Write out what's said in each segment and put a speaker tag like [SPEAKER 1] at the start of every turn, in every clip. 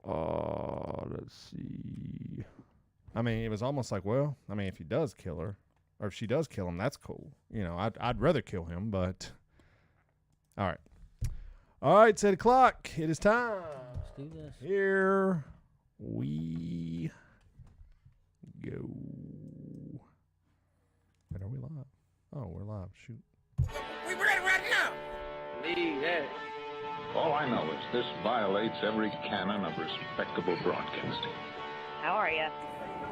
[SPEAKER 1] Let's see. I mean, it was almost like, well, I mean, if he does kill her, or if she does kill him, that's cool. You know, I'd rather kill him, but all right. All right, it's 8 o'clock. It is time.
[SPEAKER 2] Let's do this.
[SPEAKER 1] Here we go. Wait, are we live? Oh, we're live. Shoot.
[SPEAKER 3] We ready right now.
[SPEAKER 4] All I know is this violates every canon of respectable broadcasting.
[SPEAKER 5] How are you?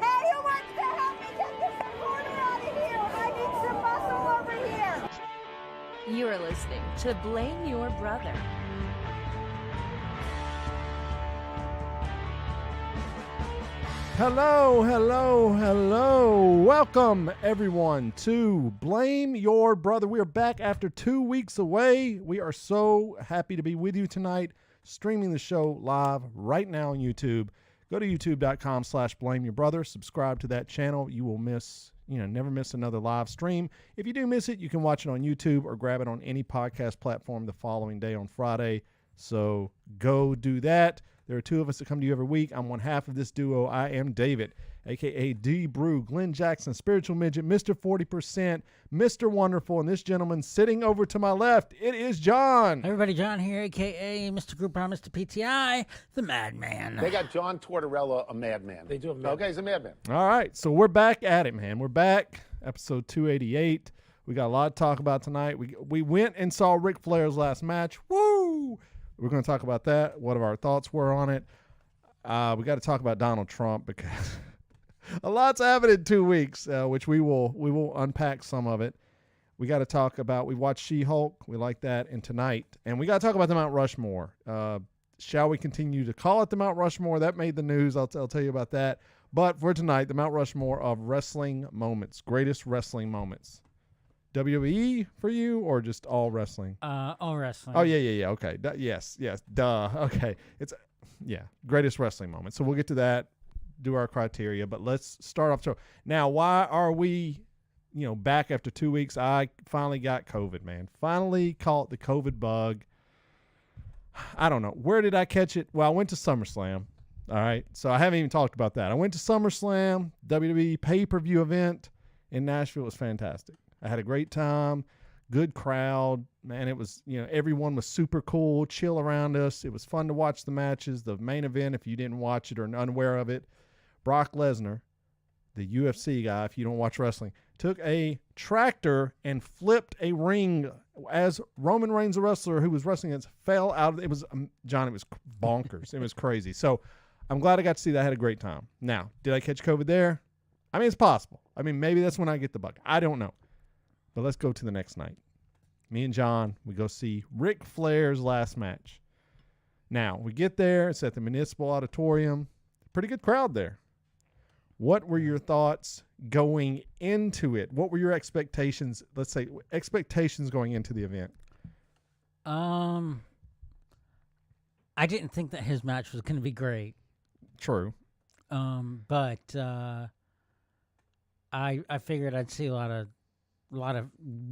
[SPEAKER 6] Hey, who wants to help me get this recorder out of here? I need some muscle over here.
[SPEAKER 7] You are listening to Blame Your Brother.
[SPEAKER 1] Hello, hello, hello. Welcome, everyone, to Blame Your Brother. We are back after 2 weeks away. We are so happy to be with you tonight, streaming the show live right now on YouTube. Go to youtube.com/blameyourbrother. Subscribe to that channel. You will never miss another live stream. If you do miss it, you can watch it on YouTube or grab it on any podcast platform the following day on Friday. So go do that. There are two of us that come to you every week. I'm one half of this duo. I am David, a.k.a. D. Brew, Glenn Jackson, Spiritual Midget, Mr. 40%, Mr. Wonderful, and this gentleman sitting over to my left, it is John.
[SPEAKER 2] Everybody, John here, a.k.a. Mr. Group Brown, Mr. PTI, the Madman.
[SPEAKER 8] They got John Tortorella, a madman.
[SPEAKER 3] They do a madman.
[SPEAKER 8] Okay, he's a madman.
[SPEAKER 1] All right, so we're back at it, man. We're back, episode 288. We got a lot to talk about tonight. We went and saw Ric Flair's last match. Woo! We're going to talk about that, what our thoughts were on it. We got to talk about Donald Trump because a lot's happened in 2 weeks, which we will unpack some of it. We got to talk about, we watched She-Hulk. We like that. And tonight, and we got to talk about the Mount Rushmore. Shall we continue to call it the Mount Rushmore? That made the news. I'll tell you about that. But for tonight, the Mount Rushmore of wrestling moments, greatest wrestling moments. WWE for you or just all wrestling?
[SPEAKER 2] All wrestling.
[SPEAKER 1] Oh, yeah. Okay. Yes. Duh. Okay. Greatest wrestling moment. So we'll get to that, do our criteria, but let's start off. So now, why are we, back after 2 weeks? I finally got COVID, man. Finally caught the COVID bug. I don't know. Where did I catch it? Well, I went to SummerSlam. All right. So I haven't even talked about that. I went to SummerSlam, WWE pay-per-view event in Nashville. It was fantastic. I had a great time, good crowd, man. It was, everyone was super cool, chill around us. It was fun to watch the matches. The main event, if you didn't watch it or unaware of it, Brock Lesnar, the UFC guy, if you don't watch wrestling, took a tractor and flipped a ring as Roman Reigns, the wrestler who was wrestling against, fell out of it. Was, John, it was bonkers. It was crazy. So I'm glad I got to see that. I had a great time. Now, did I catch COVID there? I mean, it's possible. I mean, maybe that's when I get the bug. I don't know. But let's go to the next night. Me and John, we go see Ric Flair's last match. Now, we get there. It's at the Municipal Auditorium. Pretty good crowd there. What were your thoughts going into it? What were your expectations? Let's say expectations going into the event.
[SPEAKER 2] I didn't think that his match was going to be great.
[SPEAKER 1] True.
[SPEAKER 2] But I figured I'd see a lot of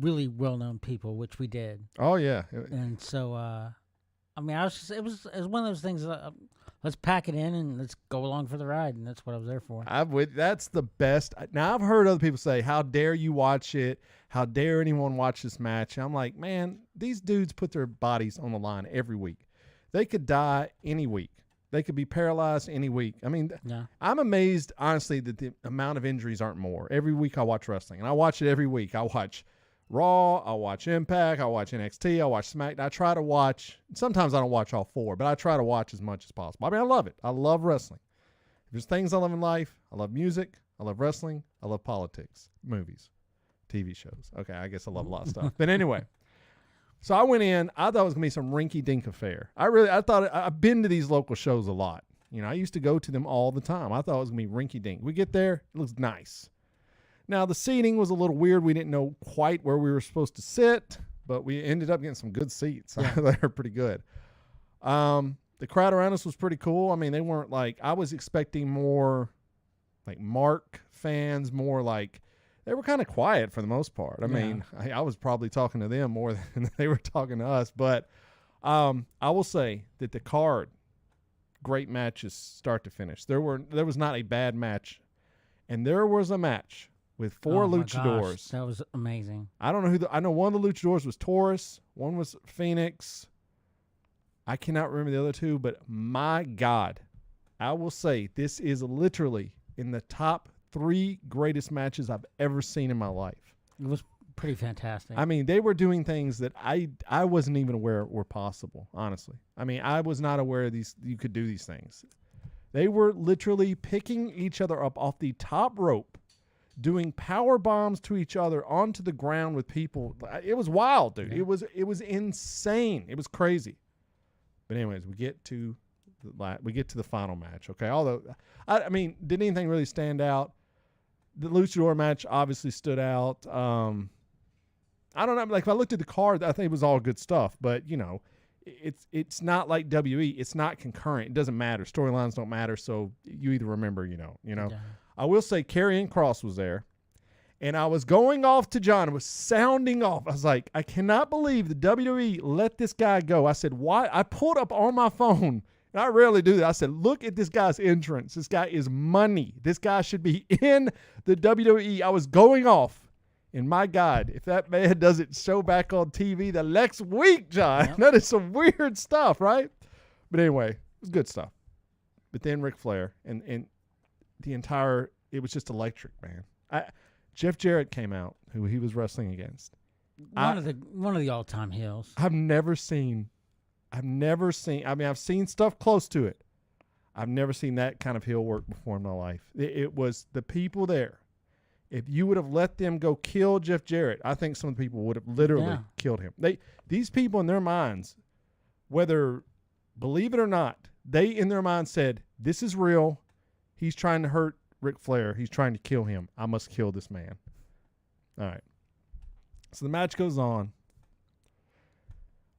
[SPEAKER 2] really well-known people, which we did.
[SPEAKER 1] Oh yeah.
[SPEAKER 2] And so I mean, it was one of those things that, let's pack it in and let's go along for the ride, and that's what I was there for.
[SPEAKER 1] That's the best. Now I've heard other people say, how dare you watch it? How dare anyone watch this match? And I'm like, man, these dudes put their bodies on the line every week. They could die any week. They could be paralyzed any week. I mean, yeah. I'm amazed, honestly, that the amount of injuries aren't more. Every week I watch wrestling, and I watch it every week. I watch Raw, I watch Impact, I watch NXT, I watch SmackDown. I try to watch, sometimes I don't watch all four, but I try to watch as much as possible. I mean, I love it. I love wrestling. If there's things I love in life, I love music, I love wrestling, I love politics, movies, TV shows. Okay, I guess I love a lot of stuff. But anyway. So I went in. I thought it was going to be some rinky-dink affair. I thought I've been to these local shows a lot. I used to go to them all the time. I thought it was going to be rinky-dink. We get there. It looks nice. Now, the seating was a little weird. We didn't know quite where we were supposed to sit, but we ended up getting some good seats. Yeah. They were pretty good. The crowd around us was pretty cool. I mean, they weren't like, I was expecting more like Mark fans, more like, they were kind of quiet for the most part. I mean, I was probably talking to them more than they were talking to us. But I will say that the card, great matches start to finish. There was not a bad match, and there was a match with 4 luchadors.
[SPEAKER 2] Gosh, that was amazing.
[SPEAKER 1] I don't know who. I know one of the luchadors was Taurus. One was Phoenix. I cannot remember the other 2, but my God, I will say this is literally in the top 3 greatest matches I've ever seen in my life.
[SPEAKER 2] It was pretty fantastic.
[SPEAKER 1] I mean, they were doing things that I wasn't even aware were possible, honestly. I mean, I was not aware you could do these things. They were literally picking each other up off the top rope, doing power bombs to each other onto the ground with people. It was wild, dude.
[SPEAKER 2] Yeah.
[SPEAKER 1] It was insane. It was crazy. But anyways, we get to the final match. Okay, although I mean, did anything really stand out? The luchador match obviously stood out. I don't know. Like if I looked at the card, I think it was all good stuff. But you know, it's not like WE. It's not concurrent. It doesn't matter. Storylines don't matter. So you either remember, you know.
[SPEAKER 2] Yeah.
[SPEAKER 1] I will say Karrion Kross was there, and I was going off to John. It was sounding off. I was like, I cannot believe the WWE let this guy go. I said, why? I pulled up on my phone, and I rarely do that. I said, look at this guy's entrance. This guy is money. This guy should be in the WWE. I was going off. And my God, if that man doesn't show back on TV the next week, John,
[SPEAKER 2] Yep.
[SPEAKER 1] that is some weird stuff, right? But anyway, it was good stuff. But then Ric Flair and the entire, it was just electric, man. Jeff Jarrett came out, who he was wrestling against.
[SPEAKER 2] One of the all-time heels.
[SPEAKER 1] I've never seen, I mean, I've seen stuff close to it. I've never seen that kind of heel work before in my life. It was the people there. If you would have let them go kill Jeff Jarrett, I think some people would have literally killed him. These people in their minds, whether believe it or not, they in their mind said, this is real. He's trying to hurt Ric Flair. He's trying to kill him. I must kill this man. All right. So the match goes on.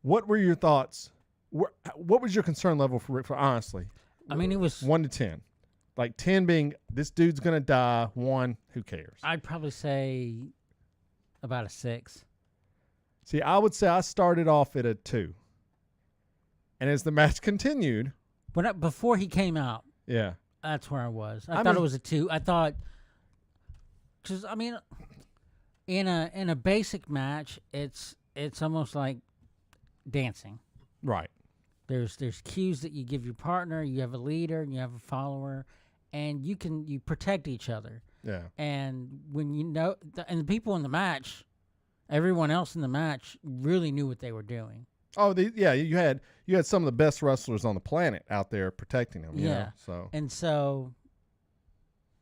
[SPEAKER 1] What were your thoughts? What was your concern level for Ric Flair? Honestly.
[SPEAKER 2] I mean, it was
[SPEAKER 1] 1 to 10. Like 10 being, this dude's going to die. 1, who cares?
[SPEAKER 2] I'd probably say about a 6.
[SPEAKER 1] See, I would say I started off at a 2. And as the match continued.
[SPEAKER 2] Before he came out,
[SPEAKER 1] Yeah.
[SPEAKER 2] that's where I was. I thought it was a 2. I thought, because, I mean, in a basic match, it's almost like dancing.
[SPEAKER 1] Right.
[SPEAKER 2] There's cues that you give your partner. You have a leader and you have a follower, and you protect each other.
[SPEAKER 1] Yeah.
[SPEAKER 2] And when and the people in the match, everyone else in the match really knew what they were doing.
[SPEAKER 1] Oh, you had some of the best wrestlers on the planet out there protecting them. You know, so.
[SPEAKER 2] And so,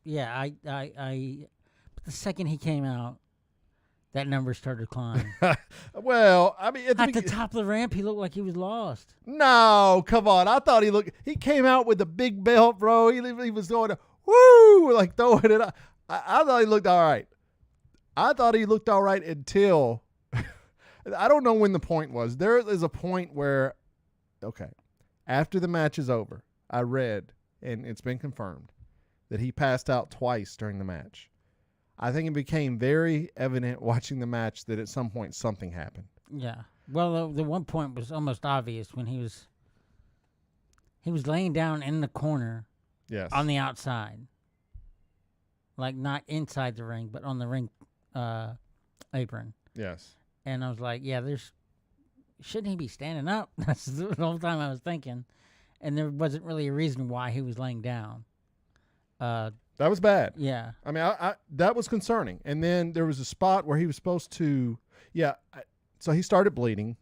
[SPEAKER 2] yeah, I but the second he came out, that number started to climb.
[SPEAKER 1] Well, I mean,
[SPEAKER 2] At the top of the ramp, he looked like he was lost.
[SPEAKER 1] No, come on. I thought he came out with a big belt, bro. He was going, woo, like throwing it up. I thought he looked all right. I thought he looked all right until, I don't know when the point was. There is a point where, okay, after the match is over, I read, and it's been confirmed, that he passed out twice during the match. I think it became very evident watching the match that at some point something happened.
[SPEAKER 2] Yeah. Well, the one point was almost obvious when he was laying down in the corner.
[SPEAKER 1] Yes.
[SPEAKER 2] On the outside. Like not inside the ring, but on the ring apron.
[SPEAKER 1] Yes.
[SPEAKER 2] And I was like, yeah, shouldn't he be standing up? That's the whole time I was thinking. And there wasn't really a reason why he was laying down.
[SPEAKER 1] That was bad.
[SPEAKER 2] Yeah.
[SPEAKER 1] I mean, that was concerning. And then there was a spot where he was supposed to, so he started bleeding.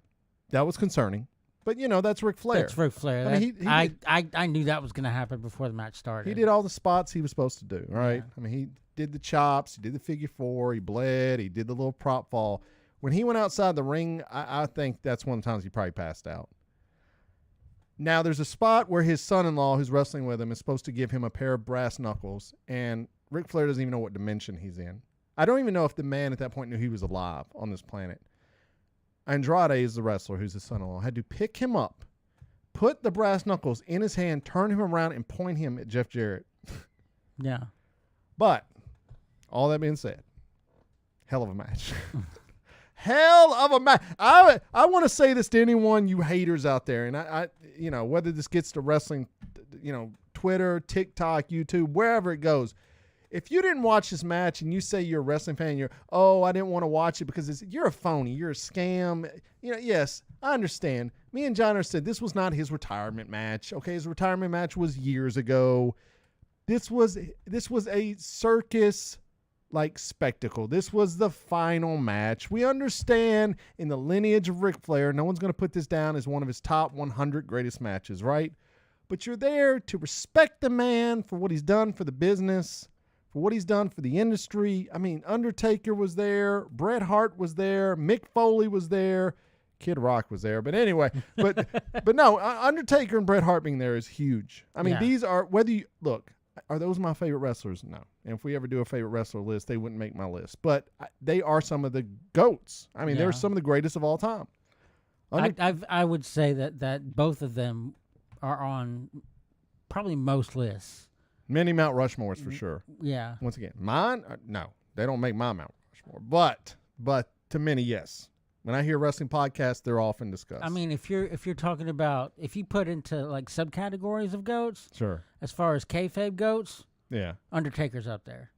[SPEAKER 1] That was concerning. But, that's Ric Flair.
[SPEAKER 2] That's Ric Flair.
[SPEAKER 1] I mean,
[SPEAKER 2] I knew that was going to happen before the match started.
[SPEAKER 1] He did all the spots he was supposed to do, right?
[SPEAKER 2] Yeah.
[SPEAKER 1] I mean, he did the chops. He did the figure 4. He bled. He did the little prop fall. When he went outside the ring, I think that's one of the times he probably passed out. Now, there's a spot where his son-in-law, who's wrestling with him, is supposed to give him a pair of brass knuckles, and Ric Flair doesn't even know what dimension he's in. I don't even know if the man at that point knew he was alive on this planet. Andrade is the wrestler who's his son-in-law. Had to pick him up, put the brass knuckles in his hand, turn him around, and point him at Jeff Jarrett.
[SPEAKER 2] Yeah.
[SPEAKER 1] But, all that being said, hell of a match. Hell of a match. I want to say this to anyone, you haters out there, and I whether this gets to wrestling Twitter, TikTok, YouTube, wherever it goes. If you didn't watch this match and you say you're a wrestling fan, I didn't want to watch it because you're a phony, you're a scam. Yes, I understand. Me and John said this was not his retirement match. Okay, his retirement match was years ago. This was a circus like spectacle. This was the final match. We understand in the lineage of Ric Flair, no one's going to put this down as one of his top 100 greatest matches, right? But you're there to respect the man for what he's done for the business, for what he's done for the industry. I mean, Undertaker was there, Bret Hart was there, Mick Foley was there, Kid Rock was there. But anyway, but no, Undertaker and Bret Hart being there is huge. I mean, these are, are those my favorite wrestlers? No. And if we ever do a favorite wrestler list, they wouldn't make my list. But they are some of the GOATs. I mean, they're some of the greatest of all time.
[SPEAKER 2] I would say that both of them are on probably most lists.
[SPEAKER 1] Many Mount Rushmores for sure.
[SPEAKER 2] Yeah.
[SPEAKER 1] Once again, mine, no. They don't make my Mount Rushmore. But to many, yes. When I hear wrestling podcasts, they're often discussed.
[SPEAKER 2] I mean, if you're talking about, if you put into like subcategories of GOATs,
[SPEAKER 1] sure.
[SPEAKER 2] As far as kayfabe GOATs,
[SPEAKER 1] yeah,
[SPEAKER 2] Undertaker's up there.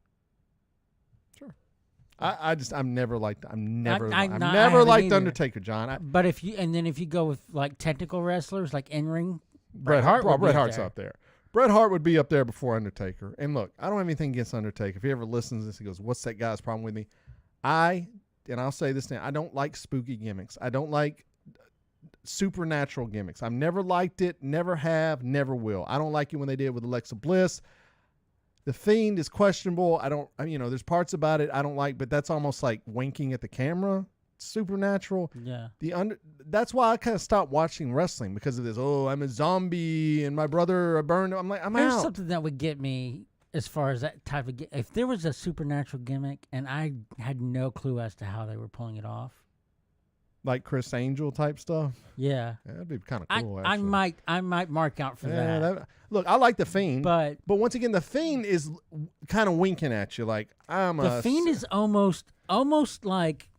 [SPEAKER 1] Sure. I've never liked Undertaker, John.
[SPEAKER 2] But if you go with like technical wrestlers, like in-ring,
[SPEAKER 1] Bret Hart's up there. Bret Hart would be up there before Undertaker. And look, I don't have anything against Undertaker. If he ever listens to this, he goes, "What's that guy's problem with me?" And I'll say this now, I don't like spooky gimmicks. I don't like supernatural gimmicks. I've never liked it, never have, never will. I don't like it when they did with Alexa Bliss. The Fiend is questionable. There's parts about it I don't like, but that's almost like winking at the camera. Supernatural.
[SPEAKER 2] Yeah.
[SPEAKER 1] That's why I kind of stopped watching wrestling because of this. Oh, I'm a zombie and my brother burned. I'm like,
[SPEAKER 2] There's
[SPEAKER 1] out.
[SPEAKER 2] Something that would get me as far as that type of if there was a supernatural gimmick and I had no clue as to how they were pulling it off.
[SPEAKER 1] Like Chris Angel type stuff?
[SPEAKER 2] Yeah.
[SPEAKER 1] That'd be kind of cool,
[SPEAKER 2] I might mark out for that.
[SPEAKER 1] Look, I like The Fiend.
[SPEAKER 2] But
[SPEAKER 1] once again, The Fiend is kind of winking at you like,
[SPEAKER 2] The Fiend is almost like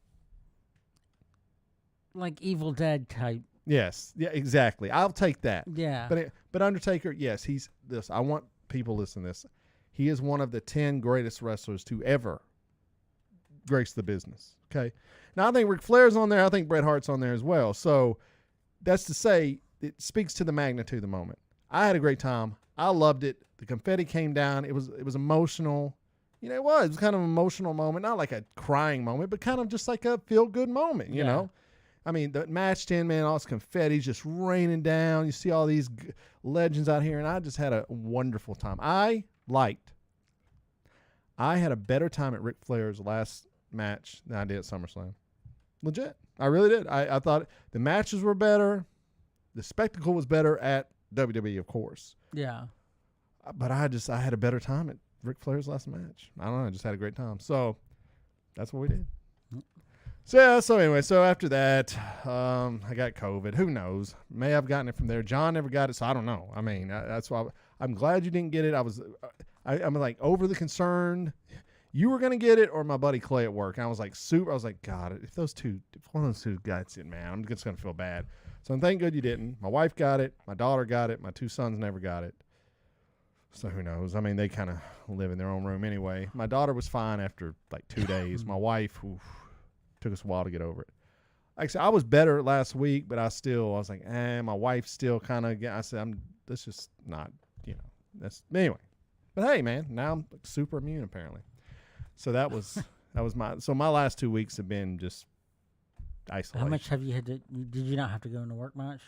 [SPEAKER 2] Evil Dead type.
[SPEAKER 1] Yes. Yeah, exactly. I'll take that.
[SPEAKER 2] Yeah.
[SPEAKER 1] But Undertaker, yes, he's this. I want people to listen to this. He is one of the 10 greatest wrestlers to ever grace the business. Okay. Now, I think Ric Flair's on there. I think Bret Hart's on there as well. So that's to say, it speaks to the magnitude of the moment. I had a great time. I loved it. The confetti came down. It was emotional. It was kind of an emotional moment. Not like a crying moment, but kind of just like a feel-good moment, you know? I mean, the match 10, man, all this confetti just raining down. You see all these legends out here, and I just had a wonderful time. I had a better time at Ric Flair's last match than I did at SummerSlam. Legit. I really did. I thought the matches were better. The spectacle was better at WWE, of course.
[SPEAKER 2] Yeah.
[SPEAKER 1] But I had a better time at Ric Flair's last match. I don't know. I just had a great time. So that's what we did. So anyway, after that, I got COVID. Who knows? May have gotten it from there. John never got it, so I don't know. I mean, that's why I'm glad you didn't get it. I'm like overly concerned. You were gonna get it, or my buddy Clay at work. And I was like God, if one of those two gets it, man, I'm just gonna feel bad. So I'm thank good you didn't. My wife got it. My daughter got it. My two sons never got it. So who knows? I mean, they kind of live in their own room anyway. My daughter was fine after like 2 days. My wife, took us a while to get over it. Like I said, I was better last week, but I was like, my wife's still kind of, I said, that's just not, anyway. But hey, man, now I'm super immune apparently. So that was my last 2 weeks have been just isolation.
[SPEAKER 2] How much have you did you not have to go into work much?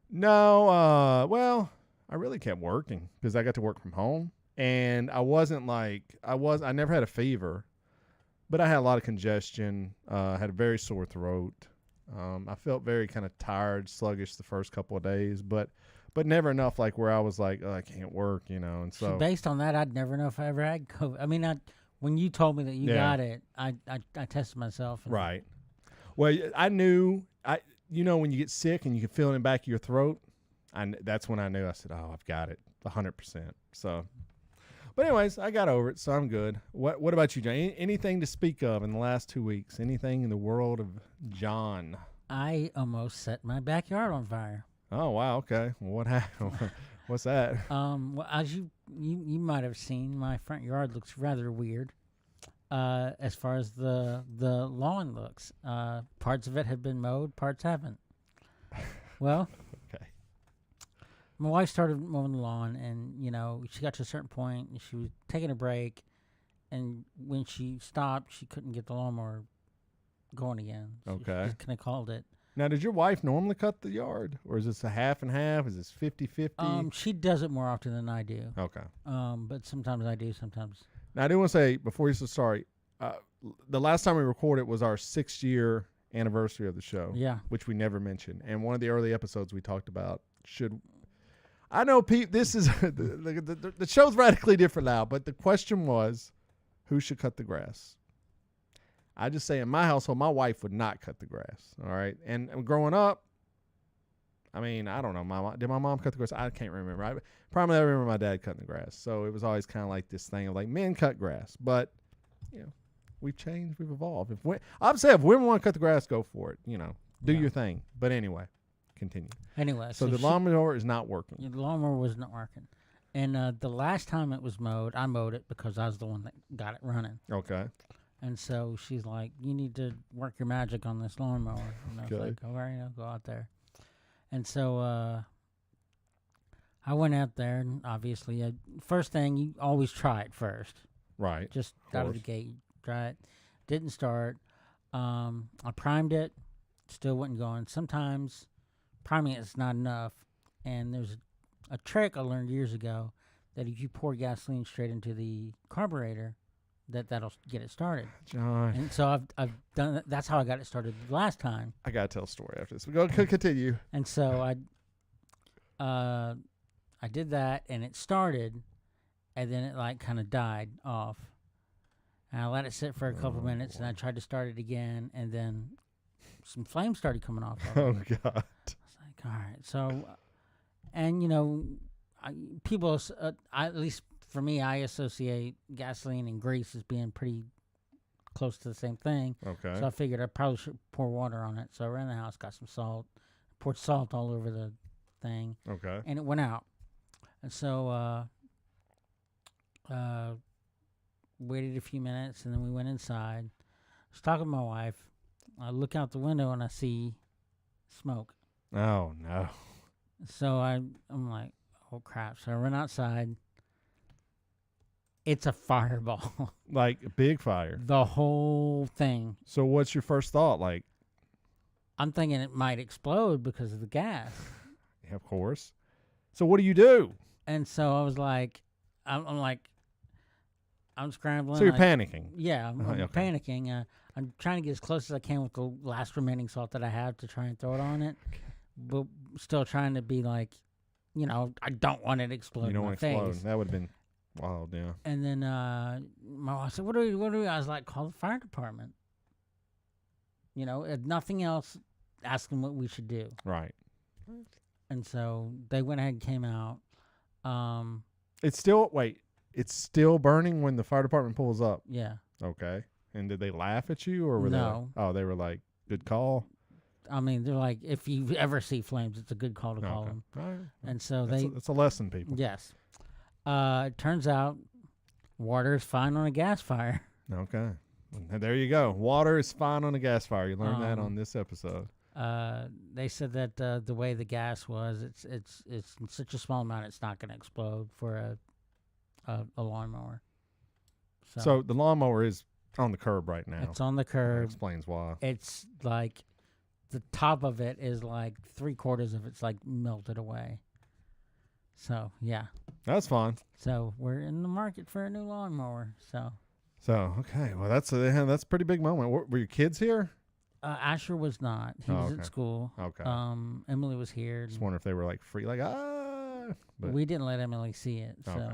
[SPEAKER 1] No, well, I really kept working because I got to work from home, and I never had a fever. But I had a lot of congestion. I had a very sore throat. I felt very kind of tired, sluggish the first couple of days, but never enough like where I was like, I can't work, And so
[SPEAKER 2] based on that, I'd never know if I ever had COVID. I mean, when you told me that you got it, I tested myself.
[SPEAKER 1] Right. Well, I knew. When you get sick and you can feel it in the back of your throat, that's when I knew. I said, I've got it 100%. So. But anyways, I got over it, so I'm good. What about you, John? Anything to speak of in the last 2 weeks? Anything in the world of John?
[SPEAKER 2] I almost set my backyard on fire.
[SPEAKER 1] Oh, wow, okay. Well, what happened? What's that?
[SPEAKER 2] Well, as you might have seen, my front yard looks rather weird. As far as the lawn looks, parts of it have been mowed, parts haven't. Well,
[SPEAKER 1] Okay.
[SPEAKER 2] my wife started mowing the lawn, and she got to a certain point, and she was taking a break, and when she stopped, she couldn't get the lawnmower going again. She just kind of called it.
[SPEAKER 1] Now, did your wife normally cut the yard, or is this a half and half? Is this 50-50?
[SPEAKER 2] She does it more often than I do.
[SPEAKER 1] Okay.
[SPEAKER 2] But sometimes I do, sometimes.
[SPEAKER 1] Now, I do want to say, before you say sorry, the last time we recorded was our 6-year anniversary of the show.
[SPEAKER 2] Yeah.
[SPEAKER 1] Which we never mentioned. And one of the early episodes we talked about I know, Pete, this is, the show's radically different now, but the question was, who should cut the grass? I just say in my household, my wife would not cut the grass. All right. And growing up, I mean, I don't know. Did my mom cut the grass? I can't remember. I probably remember my dad cutting the grass. So it was always kind of like this thing of like, men cut grass. But, we've changed. We've evolved. I'd say if women want to cut the grass, go for it. Do your thing. But anyway, continue.
[SPEAKER 2] Anyway.
[SPEAKER 1] So the lawnmower is not working.
[SPEAKER 2] The lawnmower was not working. And the last time it was mowed, I mowed it because I was the one that got it running.
[SPEAKER 1] Okay.
[SPEAKER 2] And so she's like, you need to work your magic on this lawnmower. And I was like, all right, I'll go out there. And so I went out there, and obviously, first thing, you always try it first.
[SPEAKER 1] Right.
[SPEAKER 2] Just out of the gate, try it. Didn't start. I primed it, still wasn't going. Sometimes priming it's not enough. And there's a trick I learned years ago that if you pour gasoline straight into the carburetor, that'll get it started.
[SPEAKER 1] John.
[SPEAKER 2] And so I've done that. That's how I got it started the last time.
[SPEAKER 1] I got to tell a story after this. We go continue.
[SPEAKER 2] And so I did that, and it started, and then it like kind of died off. And I let it sit for a couple minutes, and I tried to start it again, and then some flames started coming off of it.
[SPEAKER 1] Oh, God.
[SPEAKER 2] I was like, all right. So, and people, at least for me, I associate gasoline and grease as being pretty close to the same thing.
[SPEAKER 1] Okay.
[SPEAKER 2] So I figured I probably should pour water on it. So I ran the house, got some salt, poured salt all over the thing.
[SPEAKER 1] Okay.
[SPEAKER 2] And it went out. And so waited a few minutes, and then we went inside. I was talking to my wife. I look out the window, and I see smoke.
[SPEAKER 1] Oh, no.
[SPEAKER 2] So I'm like, oh, crap. So I run outside. It's a fireball.
[SPEAKER 1] Like a big fire.
[SPEAKER 2] The whole thing.
[SPEAKER 1] So what's your first thought? Like,
[SPEAKER 2] I'm thinking it might explode because of the gas.
[SPEAKER 1] yeah, of course. So what do you do?
[SPEAKER 2] And so I was like, I'm scrambling.
[SPEAKER 1] So you're panicking.
[SPEAKER 2] Yeah, I'm
[SPEAKER 1] okay.
[SPEAKER 2] panicking. I'm trying to get as close as I can with the last remaining salt that I have to try and throw it on it. But still trying to be like, I don't want it to explode.
[SPEAKER 1] You don't
[SPEAKER 2] want
[SPEAKER 1] to explode. That would have been wild, yeah.
[SPEAKER 2] And then my wife said, what do we? I was like, call the fire department. If nothing else, ask them what we should do.
[SPEAKER 1] Right.
[SPEAKER 2] And so they went ahead and came out.
[SPEAKER 1] It's still burning when the fire department pulls up.
[SPEAKER 2] Yeah.
[SPEAKER 1] Okay. And did they laugh at you, or were
[SPEAKER 2] No.
[SPEAKER 1] they were like, good call?
[SPEAKER 2] I mean, they're like, if you ever see flames, it's a good call to call them.
[SPEAKER 1] All right.
[SPEAKER 2] And so
[SPEAKER 1] That's a lesson, people.
[SPEAKER 2] Yes. It turns out water is fine on a gas fire.
[SPEAKER 1] Okay. And there you go. Water is fine on a gas fire. You learned that on this episode.
[SPEAKER 2] They said that the way the gas was, it's in such a small amount, it's not going to explode for a lawnmower.
[SPEAKER 1] So the lawnmower is on the curb right now.
[SPEAKER 2] It's on the curb.
[SPEAKER 1] That explains why.
[SPEAKER 2] It's like the top of it is like 3/4 of it's like melted away. So yeah.
[SPEAKER 1] That's fine.
[SPEAKER 2] So we're in the market for a new lawnmower. So
[SPEAKER 1] okay. Well, that's a pretty big moment. Were your kids here?
[SPEAKER 2] Asher was not. He was at school.
[SPEAKER 1] Okay.
[SPEAKER 2] Emily was here.
[SPEAKER 1] Just wonder if they were like free, like But
[SPEAKER 2] we didn't let Emily see it. So.
[SPEAKER 1] Okay.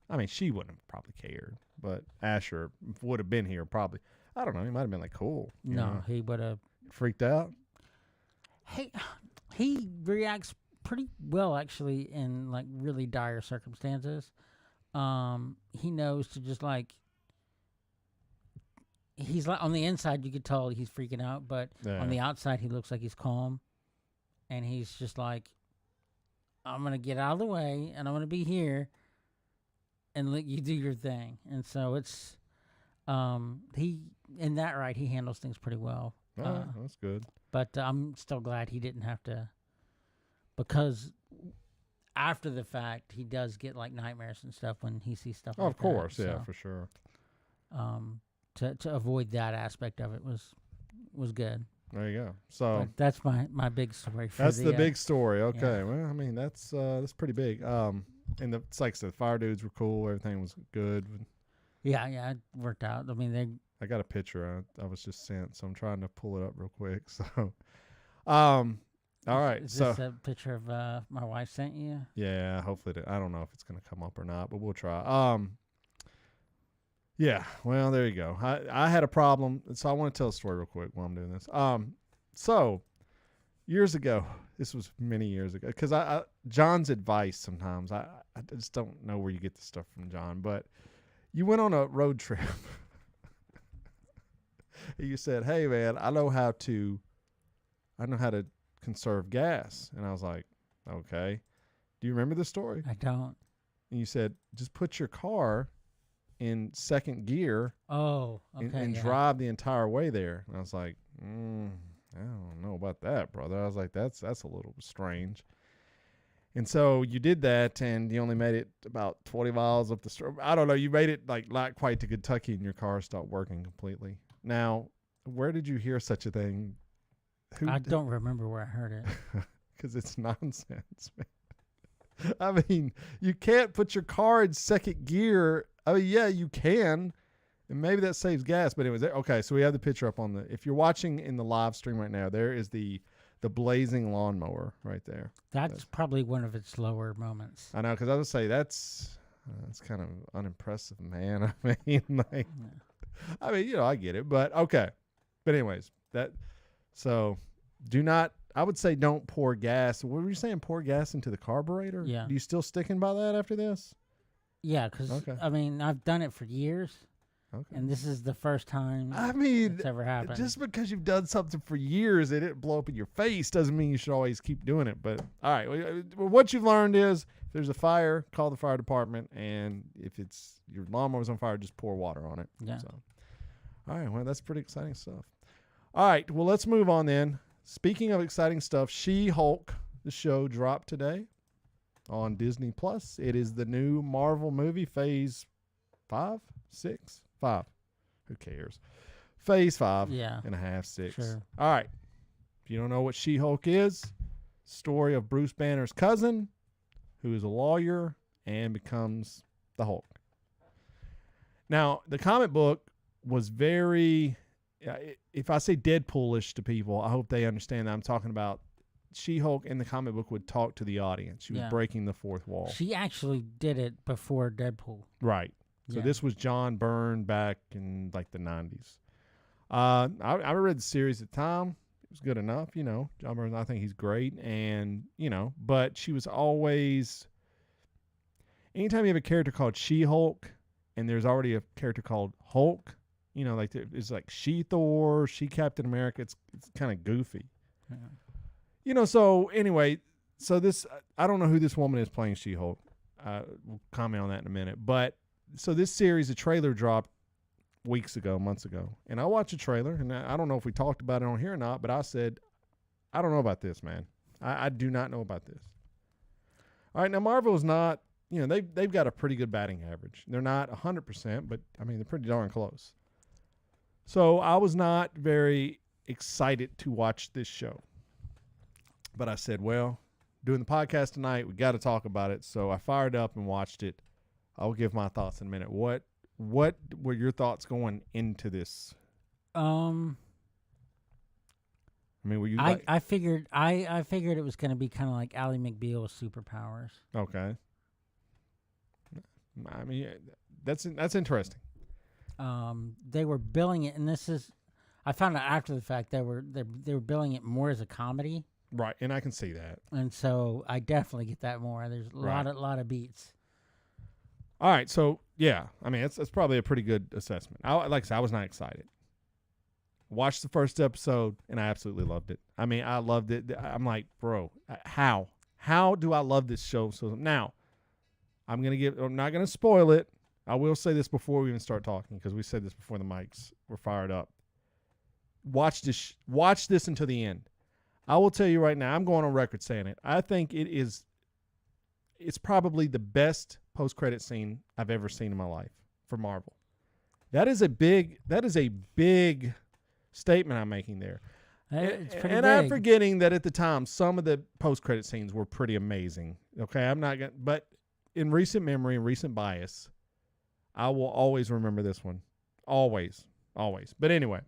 [SPEAKER 1] I mean, she wouldn't have probably cared, but Asher would have been here probably. I don't know. He might have been like, cool.
[SPEAKER 2] No, he would have
[SPEAKER 1] freaked out.
[SPEAKER 2] He reacts pretty well actually in like really dire circumstances. He knows to just like. He's like on the inside, you could tell he's freaking out, but on the outside, he looks like he's calm, and he's just like, I'm going to get out of the way, and I'm going to be here and let you do your thing. And so it's, he handles things pretty well.
[SPEAKER 1] All right, that's good.
[SPEAKER 2] But I'm still glad he didn't have to, because after the fact, he does get like nightmares and stuff when he sees stuff like
[SPEAKER 1] Of course,
[SPEAKER 2] that.
[SPEAKER 1] yeah,
[SPEAKER 2] So,
[SPEAKER 1] for sure.
[SPEAKER 2] to avoid that aspect of it was good.
[SPEAKER 1] There you go. So
[SPEAKER 2] But that's my big story.
[SPEAKER 1] that's the big story. Okay, well, I mean that's pretty big. And it's like I said, the fire dudes were cool. Everything was good.
[SPEAKER 2] Yeah, it worked out. I mean,
[SPEAKER 1] I got a picture I was just sent, so I'm trying to pull it up real quick. So, all right.
[SPEAKER 2] Is
[SPEAKER 1] So
[SPEAKER 2] this a picture of my wife sent you?
[SPEAKER 1] yeah, hopefully I don't know if it's gonna come up or not, but we'll try. Yeah, well, there you go. I had a problem, so I want to tell a story real quick while I'm doing this. So years ago, this was many years ago, because I John's advice sometimes I just don't know where you get this stuff from, John, but you went on a road trip. You said, "Hey, man, I know how to conserve gas," and I was like, "Okay." Do you remember the story?
[SPEAKER 2] I don't.
[SPEAKER 1] And you said, "Just put your car in second gear
[SPEAKER 2] Oh, okay.
[SPEAKER 1] and
[SPEAKER 2] yeah.
[SPEAKER 1] drive the entire way there." And I was like, I don't know about that, brother. I was like, that's a little strange. And so you did that, and you only made it about 20 miles up the street. I don't know. You made it like not quite to Kentucky, and your car stopped working completely. Now, where did you hear such a thing?
[SPEAKER 2] I don't remember where I heard it.
[SPEAKER 1] Because it's nonsense, man. I mean, you can't put your car in second gear. I mean, yeah, you can, and maybe that saves gas. But anyways, okay. So we have the picture up on the. If you're watching in the live stream right now, there is the blazing lawnmower right there.
[SPEAKER 2] That's probably one of its lower moments.
[SPEAKER 1] I know, because I would say that's kind of unimpressive, man. I mean, like, I mean, I get it, but okay. But anyways, so do not. I would say don't pour gas. What were you saying? Pour gas into the carburetor?
[SPEAKER 2] Yeah.
[SPEAKER 1] Do you still sticking by that after this?
[SPEAKER 2] Yeah, because I mean, I've done it for years, and this is the first time it's ever happened.
[SPEAKER 1] Just because you've done something for years and it blow up in your face doesn't mean you should always keep doing it. But all right, what you've learned is if there's a fire, call the fire department, and if it's your lawnmower's on fire, just pour water on it.
[SPEAKER 2] Yeah.
[SPEAKER 1] So, all right, well, that's pretty exciting stuff. All right, well, let's move on then. Speaking of exciting stuff, She-Hulk, the show, dropped today on Disney Plus. It is the new Marvel movie, Phase 5, 6, 5. Who cares? Phase 5 and a half, 6.
[SPEAKER 2] Sure.
[SPEAKER 1] All right. If you don't know what She-Hulk is, story of Bruce Banner's cousin, who is a lawyer and becomes the Hulk. Now, the comic book was very, if I say Deadpoolish to people, I hope they understand that I'm talking about She-Hulk in the comic book would talk to the audience. She was breaking the fourth wall.
[SPEAKER 2] She actually did it before Deadpool.
[SPEAKER 1] Right. So this was John Byrne back in like the 90s. I read the series at the time. It was good enough, John Byrne, I think he's great. And, but she was always, anytime you have a character called She-Hulk and there's already a character called Hulk, like it's like She-Thor, She-Captain America. It's kind of goofy.
[SPEAKER 2] Yeah.
[SPEAKER 1] So anyway, this, I don't know who this woman is playing She-Hulk. We'll comment on that in a minute. But so this series, a trailer dropped months ago. And I watched a trailer, and I don't know if we talked about it on here or not, but I said, I don't know about this, man. I do not know about this. All right, now Marvel is not, they've got a pretty good batting average. They're not 100%, but, I mean, they're pretty darn close. So I was not very excited to watch this show. But I said, well, doing the podcast tonight, we got to talk about it. So I fired up and watched it. I'll give my thoughts in a minute. What were your thoughts going into this? I mean, were you?
[SPEAKER 2] I figured it was going to be kind of like Ally McBeal with superpowers.
[SPEAKER 1] Okay. I mean, that's interesting.
[SPEAKER 2] They were billing it, and this is, I found out after the fact they were billing it more as a comedy.
[SPEAKER 1] Right, and I can see that.
[SPEAKER 2] And so I definitely get that more. There's a lot of beats.
[SPEAKER 1] All right, so yeah, I mean that's probably a pretty good assessment. Like I said, I was not excited. Watched the first episode and I absolutely loved it. I mean, I loved it. I'm like, bro, how How do I love this show? So now, I'm not gonna spoil it. I will say this before we even start talking, because we said this before the mics were fired up. Watch this until the end. I will tell you right now, I'm going on record saying it. I think it's probably the best post-credit scene I've ever seen in my life for Marvel. That is a big statement I'm making there.
[SPEAKER 2] It's pretty
[SPEAKER 1] and
[SPEAKER 2] big.
[SPEAKER 1] I'm forgetting that at the time, some of the post-credit scenes were pretty amazing. Okay, but in recent memory and recent bias, I will always remember this one. Always. But anyway,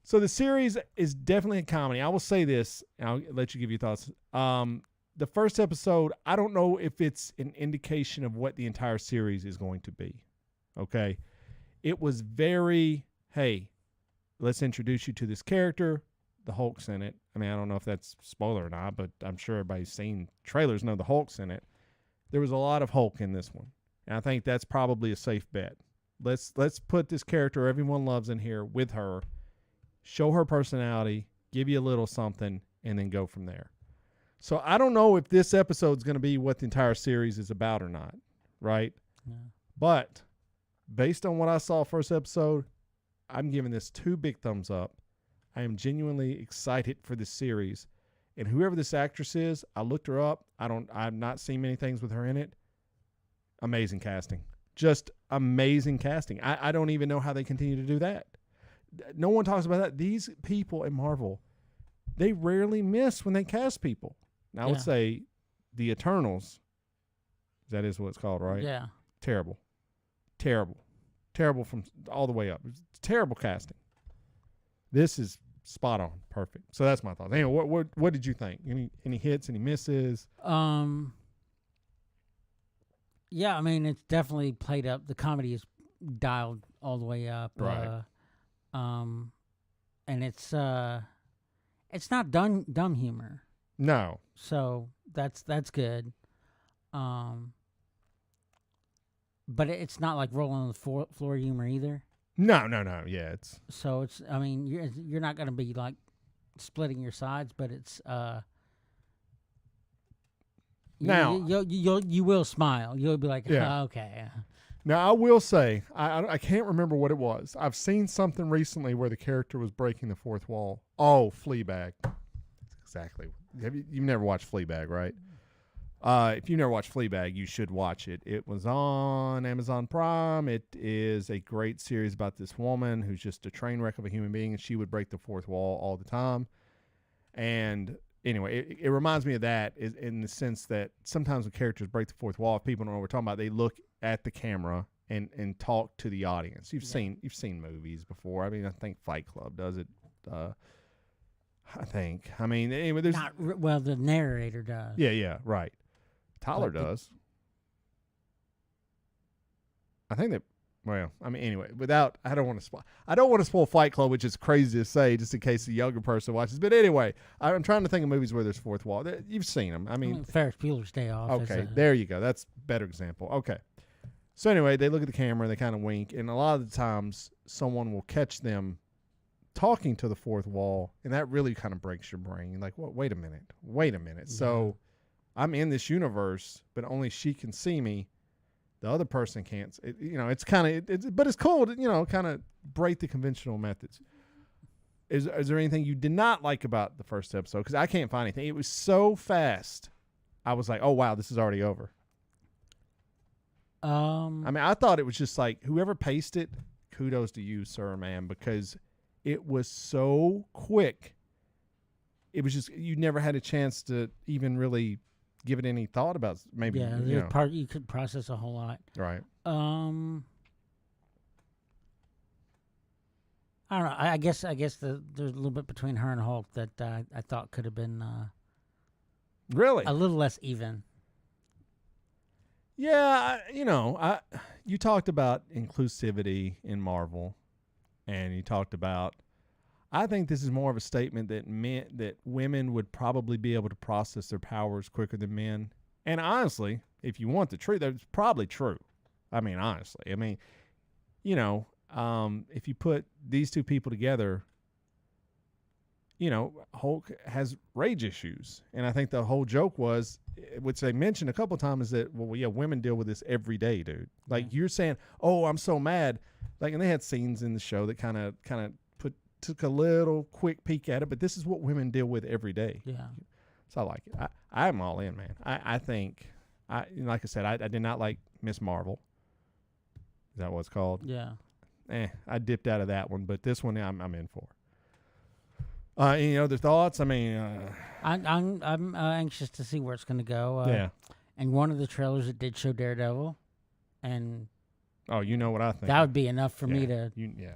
[SPEAKER 1] so the series is definitely a comedy. I will say this, and I'll let you give your thoughts. The first episode, I don't know if it's an indication of what the entire series is going to be. Okay? It was very, hey, let's introduce you to this character. The Hulk's in it. I mean, I don't know if that's spoiler or not, but I'm sure everybody's seen trailers, know the Hulk's in it. There was a lot of Hulk in this one. And I think that's probably a safe bet. Let's put this character everyone loves in here with her, show her personality, give you a little something, and then go from there. So I don't know if this episode's going to be what the entire series is about or not, right?
[SPEAKER 2] Yeah.
[SPEAKER 1] But based on what I saw first episode, I'm giving this 2 big thumbs up. I am genuinely excited for this series. And whoever this actress is, I looked her up. I've not seen many things with her in it. Amazing casting. Just amazing casting. I don't even know how they continue to do that. No one talks about that. These people at Marvel, they rarely miss when they cast people. Now, I would say the Eternals, that is what it's called, right?
[SPEAKER 2] Yeah.
[SPEAKER 1] Terrible from all the way up. It's terrible casting. This is spot on, perfect. So that's my thoughts. Anyway, what did you think? Any hits, any misses?
[SPEAKER 2] Yeah, I mean, it's definitely played up. The comedy is dialed all the way up.
[SPEAKER 1] Right.
[SPEAKER 2] And it's not dumb humor.
[SPEAKER 1] No.
[SPEAKER 2] So that's good. But it's not like rolling on the floor humor either.
[SPEAKER 1] No. Yeah, it's
[SPEAKER 2] So it's, I mean, you're not going to be like splitting your sides, but it's
[SPEAKER 1] now
[SPEAKER 2] you will smile. You'll be like,
[SPEAKER 1] Yeah.
[SPEAKER 2] oh, okay.
[SPEAKER 1] Now, I will say, I can't remember what it was. I've seen something recently where the character was breaking the fourth wall. Oh, Fleabag. Exactly. You've never watched Fleabag, right? If you never watched Fleabag, you should watch it. It was on Amazon Prime. It is a great series about this woman who's just a train wreck of a human being, and she would break the fourth wall all the time. And anyway, it reminds me of that in the sense that sometimes when characters break the fourth wall, if people don't know what we're talking about, they look at the camera and talk to the audience. You've seen movies before. I mean, I think Fight Club does it. I think. I mean, anyway, there's
[SPEAKER 2] The narrator does.
[SPEAKER 1] Yeah, right. Tyler does. I think that. Well, I mean, anyway, I don't want to spoil Fight Club, which is crazy to say, just in case the younger person watches. But anyway, I'm trying to think of movies where there's fourth wall. You've seen them. I mean,
[SPEAKER 2] Ferris Bueller's Day Off.
[SPEAKER 1] Okay, there you go. That's a better example. Okay. So anyway, they look at the camera, they kind of wink, and a lot of the times someone will catch them talking to the fourth wall, and that really kind of breaks your brain. You're like, well, wait a minute. Yeah. So I'm in this universe, but only she can see me. The other person can't. It's kind of, but it's cool to, kind of break the conventional methods. Is there anything you did not like about the first episode? Because I can't find anything. It was so fast. I was like, oh, wow, this is already over. I mean, I thought it was just like, whoever paced it, kudos to you, sir, man, because it was so quick. It was just, you never had a chance to even really give it any thought about maybe.
[SPEAKER 2] Yeah, there's part you could process a whole lot.
[SPEAKER 1] Right.
[SPEAKER 2] I don't know. I guess there's a little bit between her and Hulk that I thought could have been
[SPEAKER 1] really
[SPEAKER 2] a little less even.
[SPEAKER 1] Yeah, you talked about inclusivity in Marvel, and you talked about. I think this is more of a statement that women would probably be able to process their powers quicker than men. And honestly, if you want the truth, that's probably true. I mean, honestly, if you put these two people together, Hulk has rage issues. And I think the whole joke was, which they mentioned a couple of times, is that, well, yeah, women deal with this every day, dude. Like, you're saying, oh, I'm so mad. Like, and they had scenes in the show that kind of took a little quick peek at it, but this is what women deal with every day.
[SPEAKER 2] Yeah.
[SPEAKER 1] So I like it. I'm all in, man. I think, like I said, I did not like Miss Marvel. Is that what it's called?
[SPEAKER 2] Yeah.
[SPEAKER 1] I dipped out of that one, but this one I'm in for. Any other thoughts? I mean,
[SPEAKER 2] I'm anxious to see where it's going to go.
[SPEAKER 1] yeah.
[SPEAKER 2] And one of the trailers it did show Daredevil, and
[SPEAKER 1] Oh, you know what I think.
[SPEAKER 2] that would be enough for me to.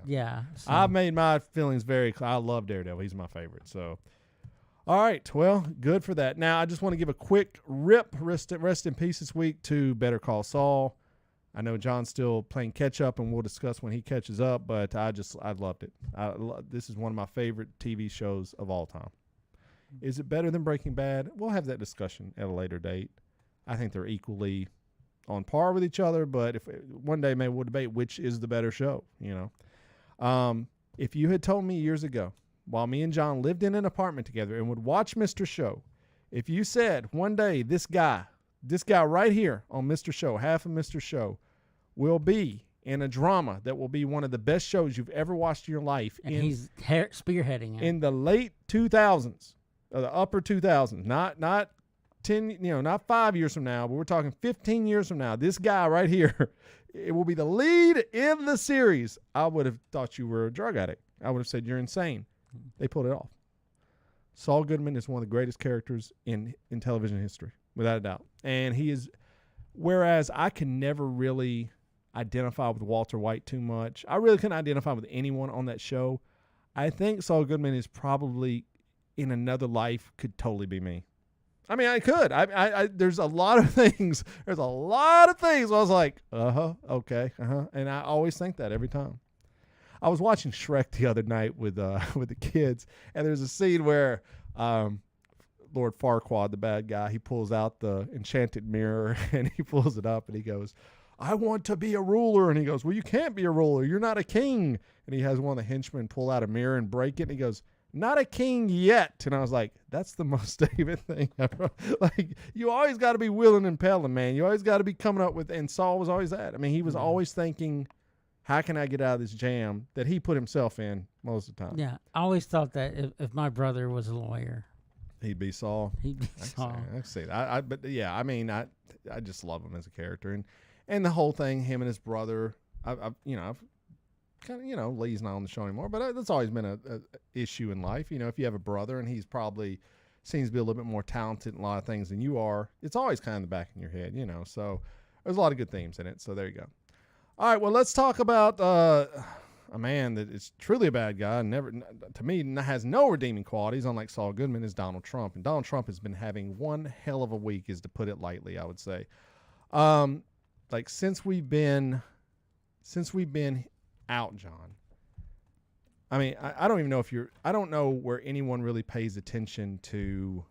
[SPEAKER 1] Yeah.
[SPEAKER 2] So.
[SPEAKER 1] I've made my feelings very clear. I love Daredevil. He's my favorite. So, all right. Well, good for that. Now, I just want to give a quick rest in peace this week to Better Call Saul. I know John's still playing catch up, and we'll discuss when he catches up, but I loved it. This is one of my favorite TV shows of all time. Is it better than Breaking Bad? We'll have that discussion at a later date. I think they're equally on par with each other, but if one day maybe we'll debate which is the better show, If you had told me years ago, while me and John lived in an apartment together and would watch Mr. Show, if you said one day this guy right here on Mr. Show, half of Mr. Show, will be in a drama that will be one of the best shows you've ever watched in your life.
[SPEAKER 2] And he's spearheading it.
[SPEAKER 1] In the late 2000s, or the upper 2000s, not 10, not 5 years from now, but we're talking 15 years from now. This guy right here, it will be the lead in the series. I would have thought you were a drug addict. I would have said you're insane. They pulled it off. Saul Goodman is one of the greatest characters in television history, without a doubt. And he is, whereas I can never really identify with Walter White too much. I really couldn't identify with anyone on that show. I think Saul Goodman is probably in another life could totally be me. I mean, I could. There's a lot of things. There's a lot of things where I was like, okay, and I always think that every time. I was watching Shrek the other night with the kids, and there's a scene where Lord Farquaad, the bad guy, he pulls out the enchanted mirror and he pulls it up and he goes, I want to be a ruler. And he goes, well, you can't be a ruler. You're not a king. And he has one of the henchmen pull out a mirror and break it. And he goes, not a king yet. And I was like, that's the most David thing ever. Like, you always got to be willing and pelling, man. You always got to be coming up with, and Saul was always that. I mean, he was always thinking, how can I get out of this jam that he put himself in most of the time?
[SPEAKER 2] Yeah. I always thought that if my brother was a lawyer,
[SPEAKER 1] he'd be Saul.
[SPEAKER 2] He'd be Saul.
[SPEAKER 1] I can see that. But yeah, I mean, I just love him as a character. And the whole thing, him and his brother, I've kind of, Lee's not on the show anymore, but that's always been a issue in life. If you have a brother and he's probably seems to be a little bit more talented in a lot of things than you are, it's always kind of in the back of your head, So there's a lot of good themes in it. So there you go. All right, well, let's talk about a man that is truly a bad guy, to me, has no redeeming qualities, unlike Saul Goodman, is Donald Trump. And Donald Trump has been having one hell of a week, is to put it lightly, I would say. Like since we've been out, John. I mean, I don't even know I don't know where anyone really pays attention to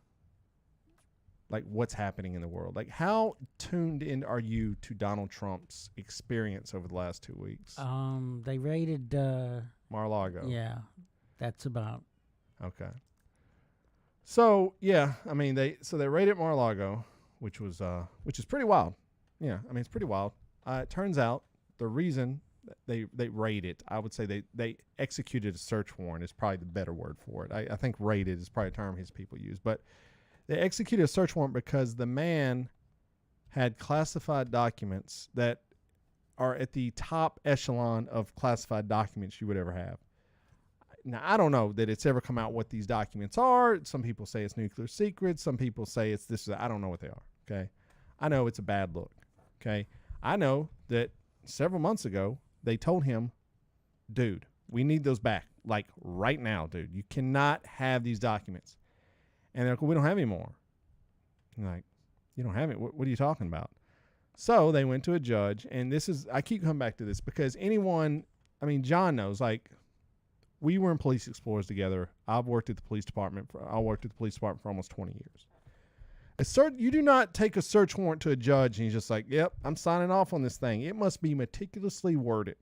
[SPEAKER 1] like what's happening in the world. Like, how tuned in are you to Donald Trump's experience over the last 2 weeks?
[SPEAKER 2] They raided
[SPEAKER 1] Mar-a-Lago.
[SPEAKER 2] Yeah, that's about.
[SPEAKER 1] Okay. So yeah, I mean they raided Mar-a-Lago, which is pretty wild. Yeah, I mean it's pretty wild. It turns out the reason they raided, I would say they executed a search warrant is probably the better word for it. I think raided is probably a term his people use, but they executed a search warrant because the man had classified documents that are at the top echelon of classified documents you would ever have. Now, I don't know that it's ever come out what these documents are. Some people say it's nuclear secrets. Some people say it's this. I don't know what they are, okay? I know it's a bad look, okay? I know that several months ago, they told him, dude, we need those back, like right now, dude. You cannot have these documents. And they're like, we don't have any more. I'm like, you don't have it? What are you talking about? So they went to a judge, and I keep coming back to this because John knows, like, we were in Police Explorers together. I've worked at the police department. I worked at the police department for almost 20 years. You do not take a search warrant to a judge and he's just like, yep, I'm signing off on this thing. It must be meticulously worded.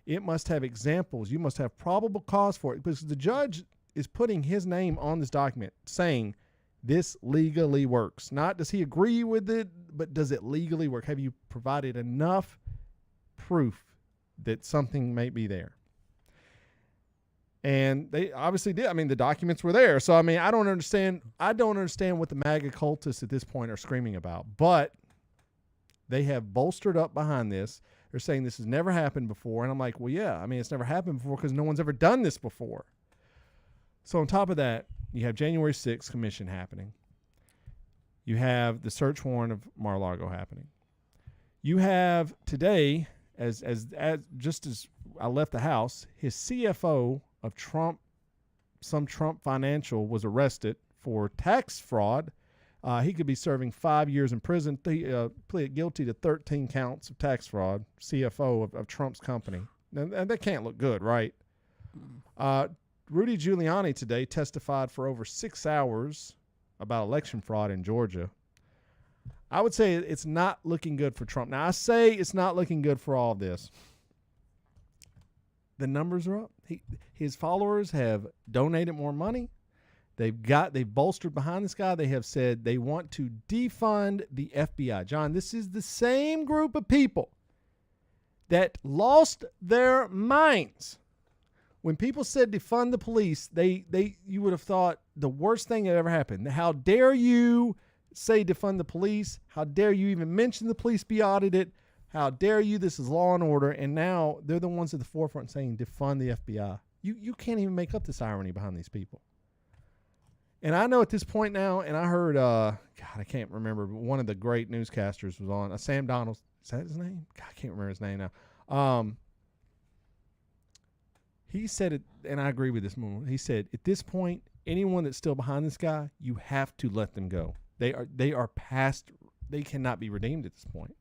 [SPEAKER 1] It must have examples. You must have probable cause for it because the judge is putting his name on this document saying this legally works. Not does he agree with it, but does it legally work? Have you provided enough proof that something may be there? And they obviously did. I mean, the documents were there. So, I mean, I don't understand what the MAGA cultists at this point are screaming about. But they have bolstered up behind this. They're saying this has never happened before. And I'm like, well, yeah. I mean, it's never happened before because no one's ever done this before. So on top of that, you have January 6th commission happening. You have the search warrant of Mar-a-Lago happening. You have today, as just as I left the house, his CFO of some Trump Financial was arrested for tax fraud. He could be serving 5 years in prison. He pleaded guilty to 13 counts of tax fraud, CFO of Trump's company. And that can't look good, right? Rudy Giuliani today testified for over 6 hours about election fraud in Georgia. I would say it's not looking good for Trump. Now, I say it's not looking good for all of this. The numbers are up. His followers have donated more money. They've bolstered behind this guy. They have said they want to defund the FBI. John, this is the same group of people that lost their minds. When people said defund the police, you would have thought the worst thing that ever happened. How dare you say defund the police? How dare you even mention the police be audited? How dare you? This is law and order. And now they're the ones at the forefront saying defund the FBI. You can't even make up this irony behind these people. And I know at this point now, and I heard, God, I can't remember, but one of the great newscasters was on, Sam Donald. Is that his name? God, I can't remember his name now. He said it, and I agree with this moment. He said, at this point, anyone that's still behind this guy, you have to let them go. They are past, they cannot be redeemed at this point.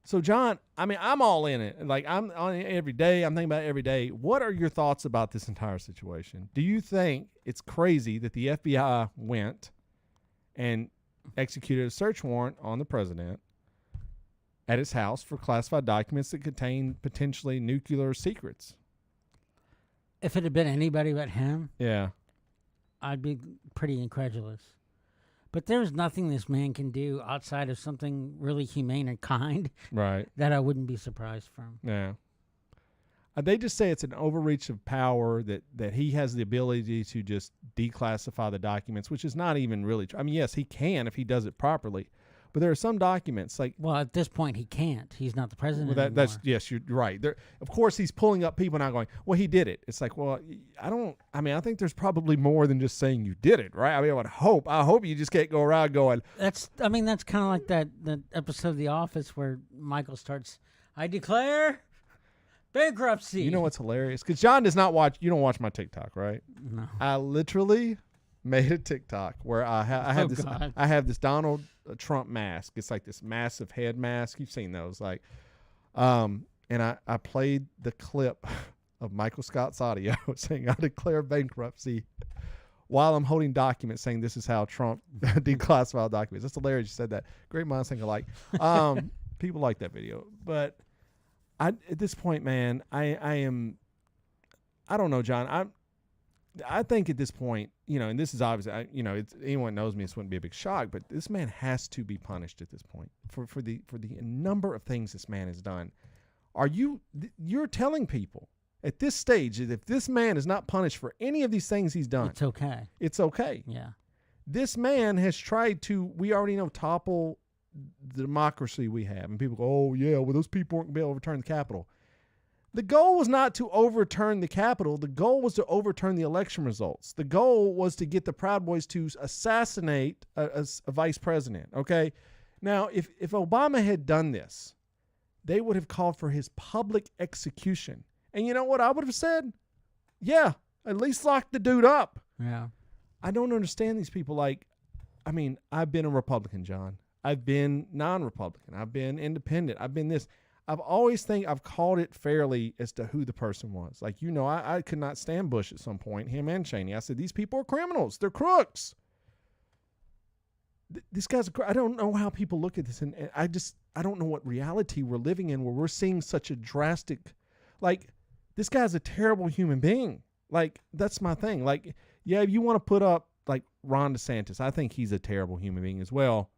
[SPEAKER 1] So, John, I mean, I'm all in it. Like, I'm on it every day. I'm thinking about it every day. What are your thoughts about this entire situation? Do you think it's crazy that the FBI went and executed a search warrant on the president at his house for classified documents that contain potentially nuclear secrets?
[SPEAKER 2] If it had been anybody but him,
[SPEAKER 1] yeah,
[SPEAKER 2] I'd be pretty incredulous. But there's nothing this man can do outside of something really humane and kind,
[SPEAKER 1] right,
[SPEAKER 2] that I wouldn't be surprised from.
[SPEAKER 1] Yeah. They just say it's an overreach of power that he has the ability to just declassify the documents, which is not even really true. I mean, yes, he can if he does it properly. But there are some documents like...
[SPEAKER 2] Well, at this point, he can't. He's not the president anymore.
[SPEAKER 1] That's yes, you're right. Of course, he's pulling up people now going, well, he did it. It's like, well, I think there's probably more than just saying you did it, right? I mean, I hope you just can't go around going... That's
[SPEAKER 2] kind of like that episode of The Office where Michael starts, I declare bankruptcy.
[SPEAKER 1] You know what's hilarious? Because John does not watch... You don't watch my TikTok, right?
[SPEAKER 2] No.
[SPEAKER 1] I literally made a TikTok where I have this Donald Trump mask. It's like this massive head mask. You've seen those, like, and I played the clip of Michael Scott's audio saying I declare bankruptcy while I'm holding documents saying this is how Trump declassified documents. That's hilarious. You said that. Great minds think alike. People like that video, but at this point, man, I don't know, John. I think at this point, and this is obvious, anyone knows me, this wouldn't be a big shock, but this man has to be punished at this point for the number of things this man has done. You're telling people at this stage that if this man is not punished for any of these things he's done,
[SPEAKER 2] it's okay.
[SPEAKER 1] It's okay.
[SPEAKER 2] Yeah.
[SPEAKER 1] This man has tried to, we already know, topple the democracy we have. And people go, oh, yeah, well, those people aren't going to be able to overturn the Capitol. The goal was not to overturn the Capitol. The goal was to overturn the election results. The goal was to get the Proud Boys to assassinate a vice president, okay? Now, if Obama had done this, they would have called for his public execution. And you know what I would have said? Yeah, at least lock the dude up.
[SPEAKER 2] Yeah.
[SPEAKER 1] I don't understand these people. I've been a Republican, John. I've been non-Republican. I've been independent. I've been this. I've always I've called it fairly as to who the person was. Like, I could not stand Bush at some point, him and Cheney. I said, these people are criminals. They're crooks. This guy's I don't know how people look at this. And I don't know what reality we're living in where we're seeing such a drastic, this guy's a terrible human being. Like, that's my thing. Like, yeah, if you want to put up, like, Ron DeSantis, I think he's a terrible human being as well.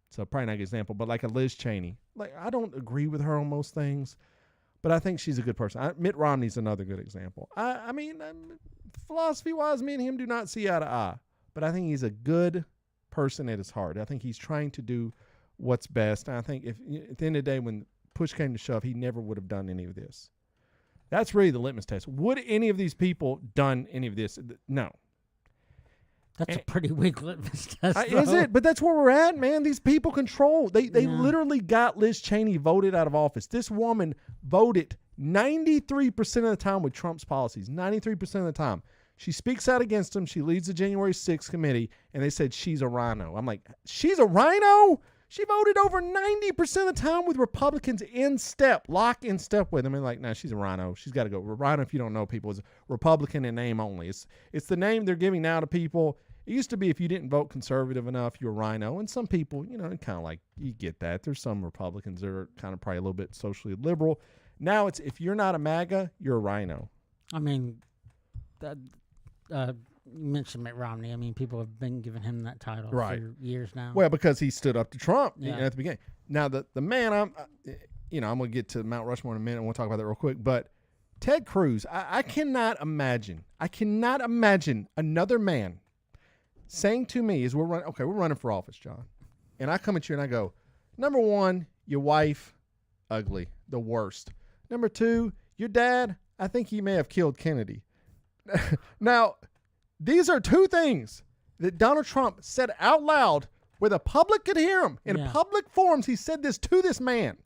[SPEAKER 1] So probably not a good example, but like a Liz Cheney. Like, I don't agree with her on most things, but I think she's a good person. Mitt Romney's another good example. I mean, philosophy-wise, me and him do not see eye to eye, but I think he's a good person at his heart. I think he's trying to do what's best. And I think if at the end of the day, when push came to shove, he never would have done any of this. That's really the litmus test. Would any of these people done any of this? No.
[SPEAKER 2] That's a pretty weak litmus test.
[SPEAKER 1] Is it? But that's where we're at, man. These people control. They literally got Liz Cheney voted out of office. This woman voted 93% of the time with Trump's policies. 93% of the time. She speaks out against him. She leads the January 6th committee, and they said she's a rhino. I'm like, she's a rhino? She voted over 90% of the time with Republicans in step, lock in step with them. And like, nah, she's a rhino. She's got to go. Rhino, if you don't know, people, is Republican in name only. It's the name they're giving now to people. It used to be if you didn't vote conservative enough, you're a rhino. And some people, you know, kind of like, you get that. There's some Republicans that are kind of probably a little bit socially liberal. Now it's if you're not a MAGA, you're a rhino. I
[SPEAKER 2] mean, you mentioned Mitt Romney. I mean, people have been giving him that title for years now.
[SPEAKER 1] Well, because he stood up to Trump at the beginning. Now, the man, I'm going to get to Mount Rushmore in a minute, and we'll talk about that real quick. But Ted Cruz, I cannot imagine another man saying to me as we're running for office, John. And I come at you and I go, number one, your wife, ugly, the worst. Number two, your dad, I think he may have killed Kennedy. Now, these are two things that Donald Trump said out loud where the public could hear him. In public forums, he said this to this man.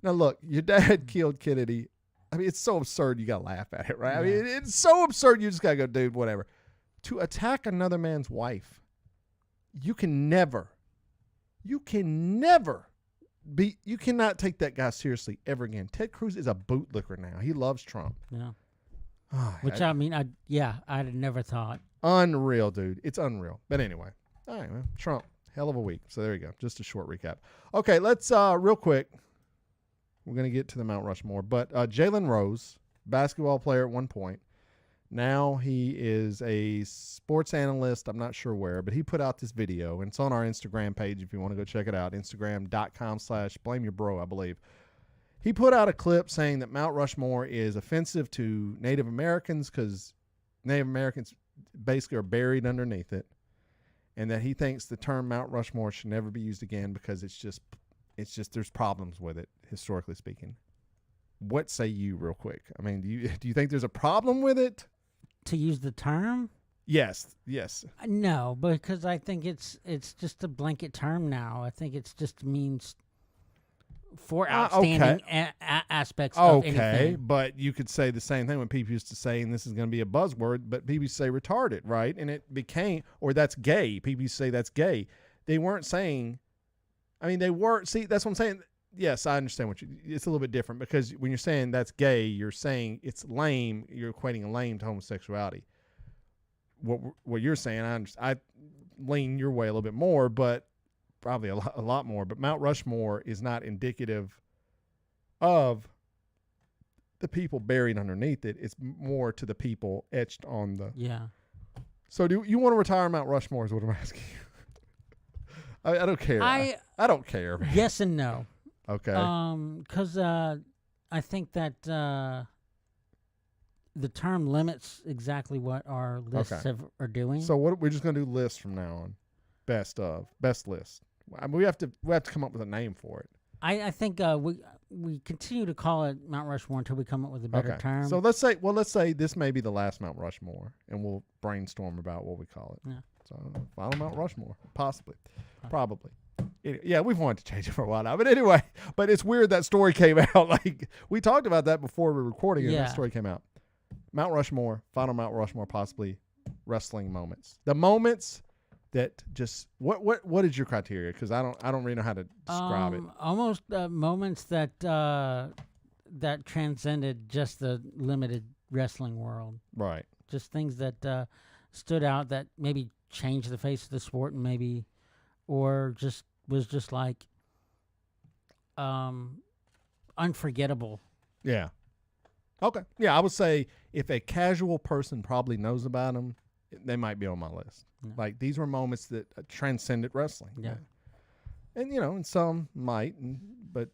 [SPEAKER 1] Now, look, your dad killed Kennedy. I mean, it's so absurd you got to laugh at it, right? I mean, it's so absurd you just got to go, dude, whatever. To attack another man's wife, you cannot take that guy seriously ever again. Ted Cruz is a bootlicker now. He loves Trump.
[SPEAKER 2] Yeah. Which I'd have never thought.
[SPEAKER 1] Unreal, dude. It's unreal. But anyway, all right, man. Trump, hell of a week. So there you go. Just a short recap. Okay, let's real quick. We're gonna get to the Mount Rushmore, but Jalen Rose, basketball player at one point. Now he is a sports analyst. I'm not sure where, but he put out this video, and it's on our Instagram page if you want to go check it out. Instagram.com/blameyourbro, I believe. He put out a clip saying that Mount Rushmore is offensive to Native Americans because Native Americans basically are buried underneath it, and that he thinks the term Mount Rushmore should never be used again because it's just there's problems with it, historically speaking. What say you real quick? I mean, do you think there's a problem with it?
[SPEAKER 2] To use the term?
[SPEAKER 1] Yes.
[SPEAKER 2] No, because I think it's just a blanket term now. I think it's just means for outstanding aspects of anything.
[SPEAKER 1] Okay, but you could say the same thing when people used to say, and this is going to be a buzzword, but people used to say retarded, right? And it became, or that's gay. People used to say that's gay. They weren't saying, I mean, they were, see, that's what I'm saying. Yes, I understand it's a little bit different because when you're saying that's gay, you're saying it's lame. You're equating lame to homosexuality. What you're saying, I lean your way a little bit more, but probably a lot more. But Mount Rushmore is not indicative of the people buried underneath it. It's more to the people etched on the.
[SPEAKER 2] Yeah.
[SPEAKER 1] So do you want to retire Mount Rushmore? Is what I'm asking you. I don't care. I don't care. Man.
[SPEAKER 2] Yes and no.
[SPEAKER 1] Okay.
[SPEAKER 2] Because I think that the term limits exactly what our lists are doing.
[SPEAKER 1] So we're just gonna do lists from now on. Best list. I mean, we have to come up with a name for it.
[SPEAKER 2] I think we continue to call it Mount Rushmore until we come up with a better term.
[SPEAKER 1] So let's say this may be the last Mount Rushmore, and we'll brainstorm about what we call it.
[SPEAKER 2] Yeah.
[SPEAKER 1] So final Mount Rushmore, possibly, probably. Yeah, we've wanted to change it for a while now. But anyway, but it's weird that story came out. Like, we talked about that before we were recording, and that story came out. Mount Rushmore, final Mount Rushmore, possibly wrestling moments. The moments that just what is your criteria? Because I don't really know how to describe it.
[SPEAKER 2] Almost moments that that transcended just the limited wrestling world.
[SPEAKER 1] Right.
[SPEAKER 2] Just things that stood out that maybe changed the face of the sport, and maybe, or just was just like unforgettable.
[SPEAKER 1] Yeah. Okay. Yeah, I would say if a casual person probably knows about them, they might be on my list.
[SPEAKER 2] Yeah.
[SPEAKER 1] Like, these were moments that transcended wrestling.
[SPEAKER 2] Yeah.
[SPEAKER 1] And, and some might, but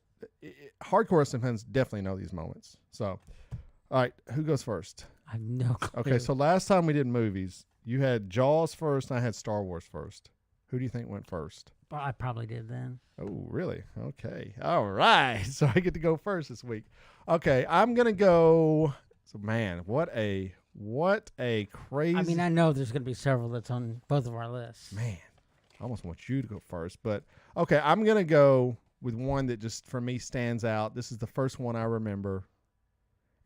[SPEAKER 1] hardcore wrestling fans definitely know these moments. So, all right, who goes first?
[SPEAKER 2] I have no clue.
[SPEAKER 1] Okay, so last time we did movies, you had Jaws first, and I had Star Wars first. Who do you think went first?
[SPEAKER 2] Well, I probably did then.
[SPEAKER 1] Oh, really? Okay. All right. So I get to go first this week. Okay, I'm gonna go. So, man, what a crazy.
[SPEAKER 2] I mean, I know there's going to be several that's on both of our lists.
[SPEAKER 1] Man, I almost want you to go first, but okay, I'm gonna go with one that just for me stands out. This is the first one I remember,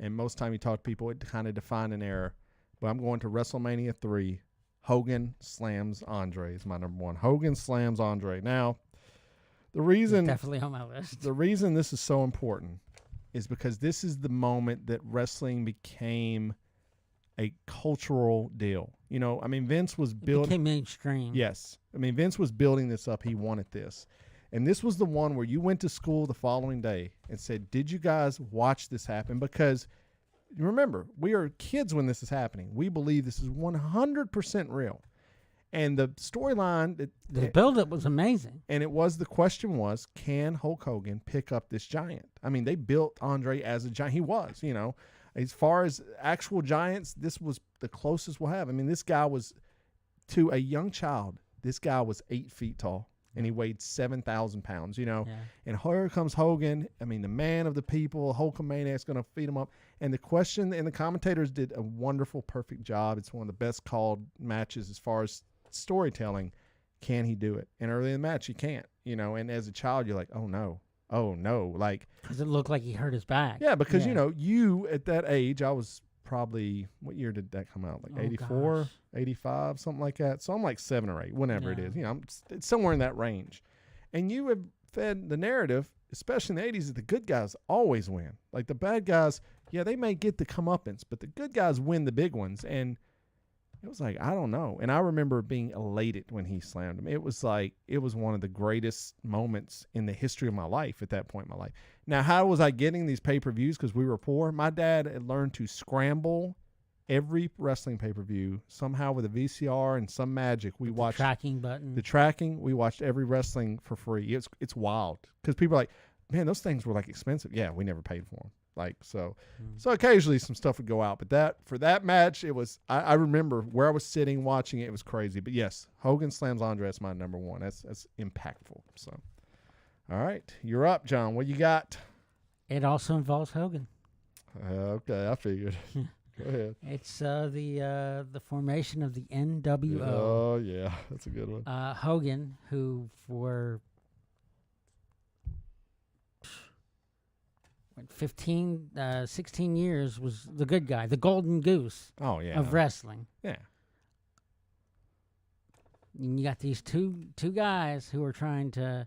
[SPEAKER 1] and most time you talk to people, it kind of defined an era. But I'm going to WrestleMania 3. Hogan slams Andre is my number one. Hogan slams Andre. Now, the reason
[SPEAKER 2] It's definitely on my list.
[SPEAKER 1] the reason this is so important is because this is the moment that wrestling became a cultural deal. I mean, Vince was
[SPEAKER 2] It
[SPEAKER 1] building.
[SPEAKER 2] became mainstream.
[SPEAKER 1] Yes. I mean, Vince was building this up. He wanted this. And this was the one where you went to school the following day and said, did you guys watch this happen? Because you remember, we are kids when this is happening. We believe this is 100% real. And the storyline,
[SPEAKER 2] The build-up was amazing.
[SPEAKER 1] and the question was, can Hulk Hogan pick up this giant? I mean, they built Andre as a giant. He was, as far as actual giants, this was the closest we'll have. I mean, this guy was, to a young child, this guy was 8 feet tall, and he weighed 7,000 pounds,
[SPEAKER 2] Yeah.
[SPEAKER 1] And here comes Hogan. I mean, the man of the people, Hulkamaniac's going to feed him up. And the question, and the commentators did a wonderful, perfect job. It's one of the best called matches as far as storytelling. Can he do it? And early in the match, he can't, and as a child, you're like, oh no. Like,
[SPEAKER 2] Because it looked like he hurt his back.
[SPEAKER 1] yeah, because, you at that age, I was probably, what year did that come out? Like
[SPEAKER 2] Oh,
[SPEAKER 1] 84,
[SPEAKER 2] gosh.
[SPEAKER 1] 85, something like that. So I'm like 7 or 8, whenever it
[SPEAKER 2] Yeah.
[SPEAKER 1] is. It's somewhere in that range. And you have fed the narrative, especially in the 80s, that the good guys always win. Like the bad guys, yeah, they may get the comeuppance, but the good guys win the big ones. And it was like, I don't know. And I remember being elated when he slammed him. It was like, it was one of the greatest moments in the history of my life at that point in my life. Now, how was I getting these pay-per-views? Because we were poor. My dad had learned to scramble every wrestling pay-per-view somehow with a VCR and some magic. We watched
[SPEAKER 2] Tracking button.
[SPEAKER 1] the tracking. We watched every wrestling for free. It's wild because people are like, man, those things were like expensive. Yeah, we never paid for them. Like, so occasionally some stuff would go out, but for that match, it was, I remember where I was sitting watching it. It was crazy, but yes, Hogan slams Andre. That's my number one. That's impactful. So, all right, you're up, John. What you got?
[SPEAKER 2] It also involves Hogan.
[SPEAKER 1] Okay, I figured. Go ahead.
[SPEAKER 2] It's the formation of the NWO.
[SPEAKER 1] Oh yeah, that's a good one.
[SPEAKER 2] Hogan, who for 16 years was the good guy, the golden goose
[SPEAKER 1] Oh yeah.
[SPEAKER 2] of wrestling.
[SPEAKER 1] Yeah.
[SPEAKER 2] And you got these two guys who are trying to,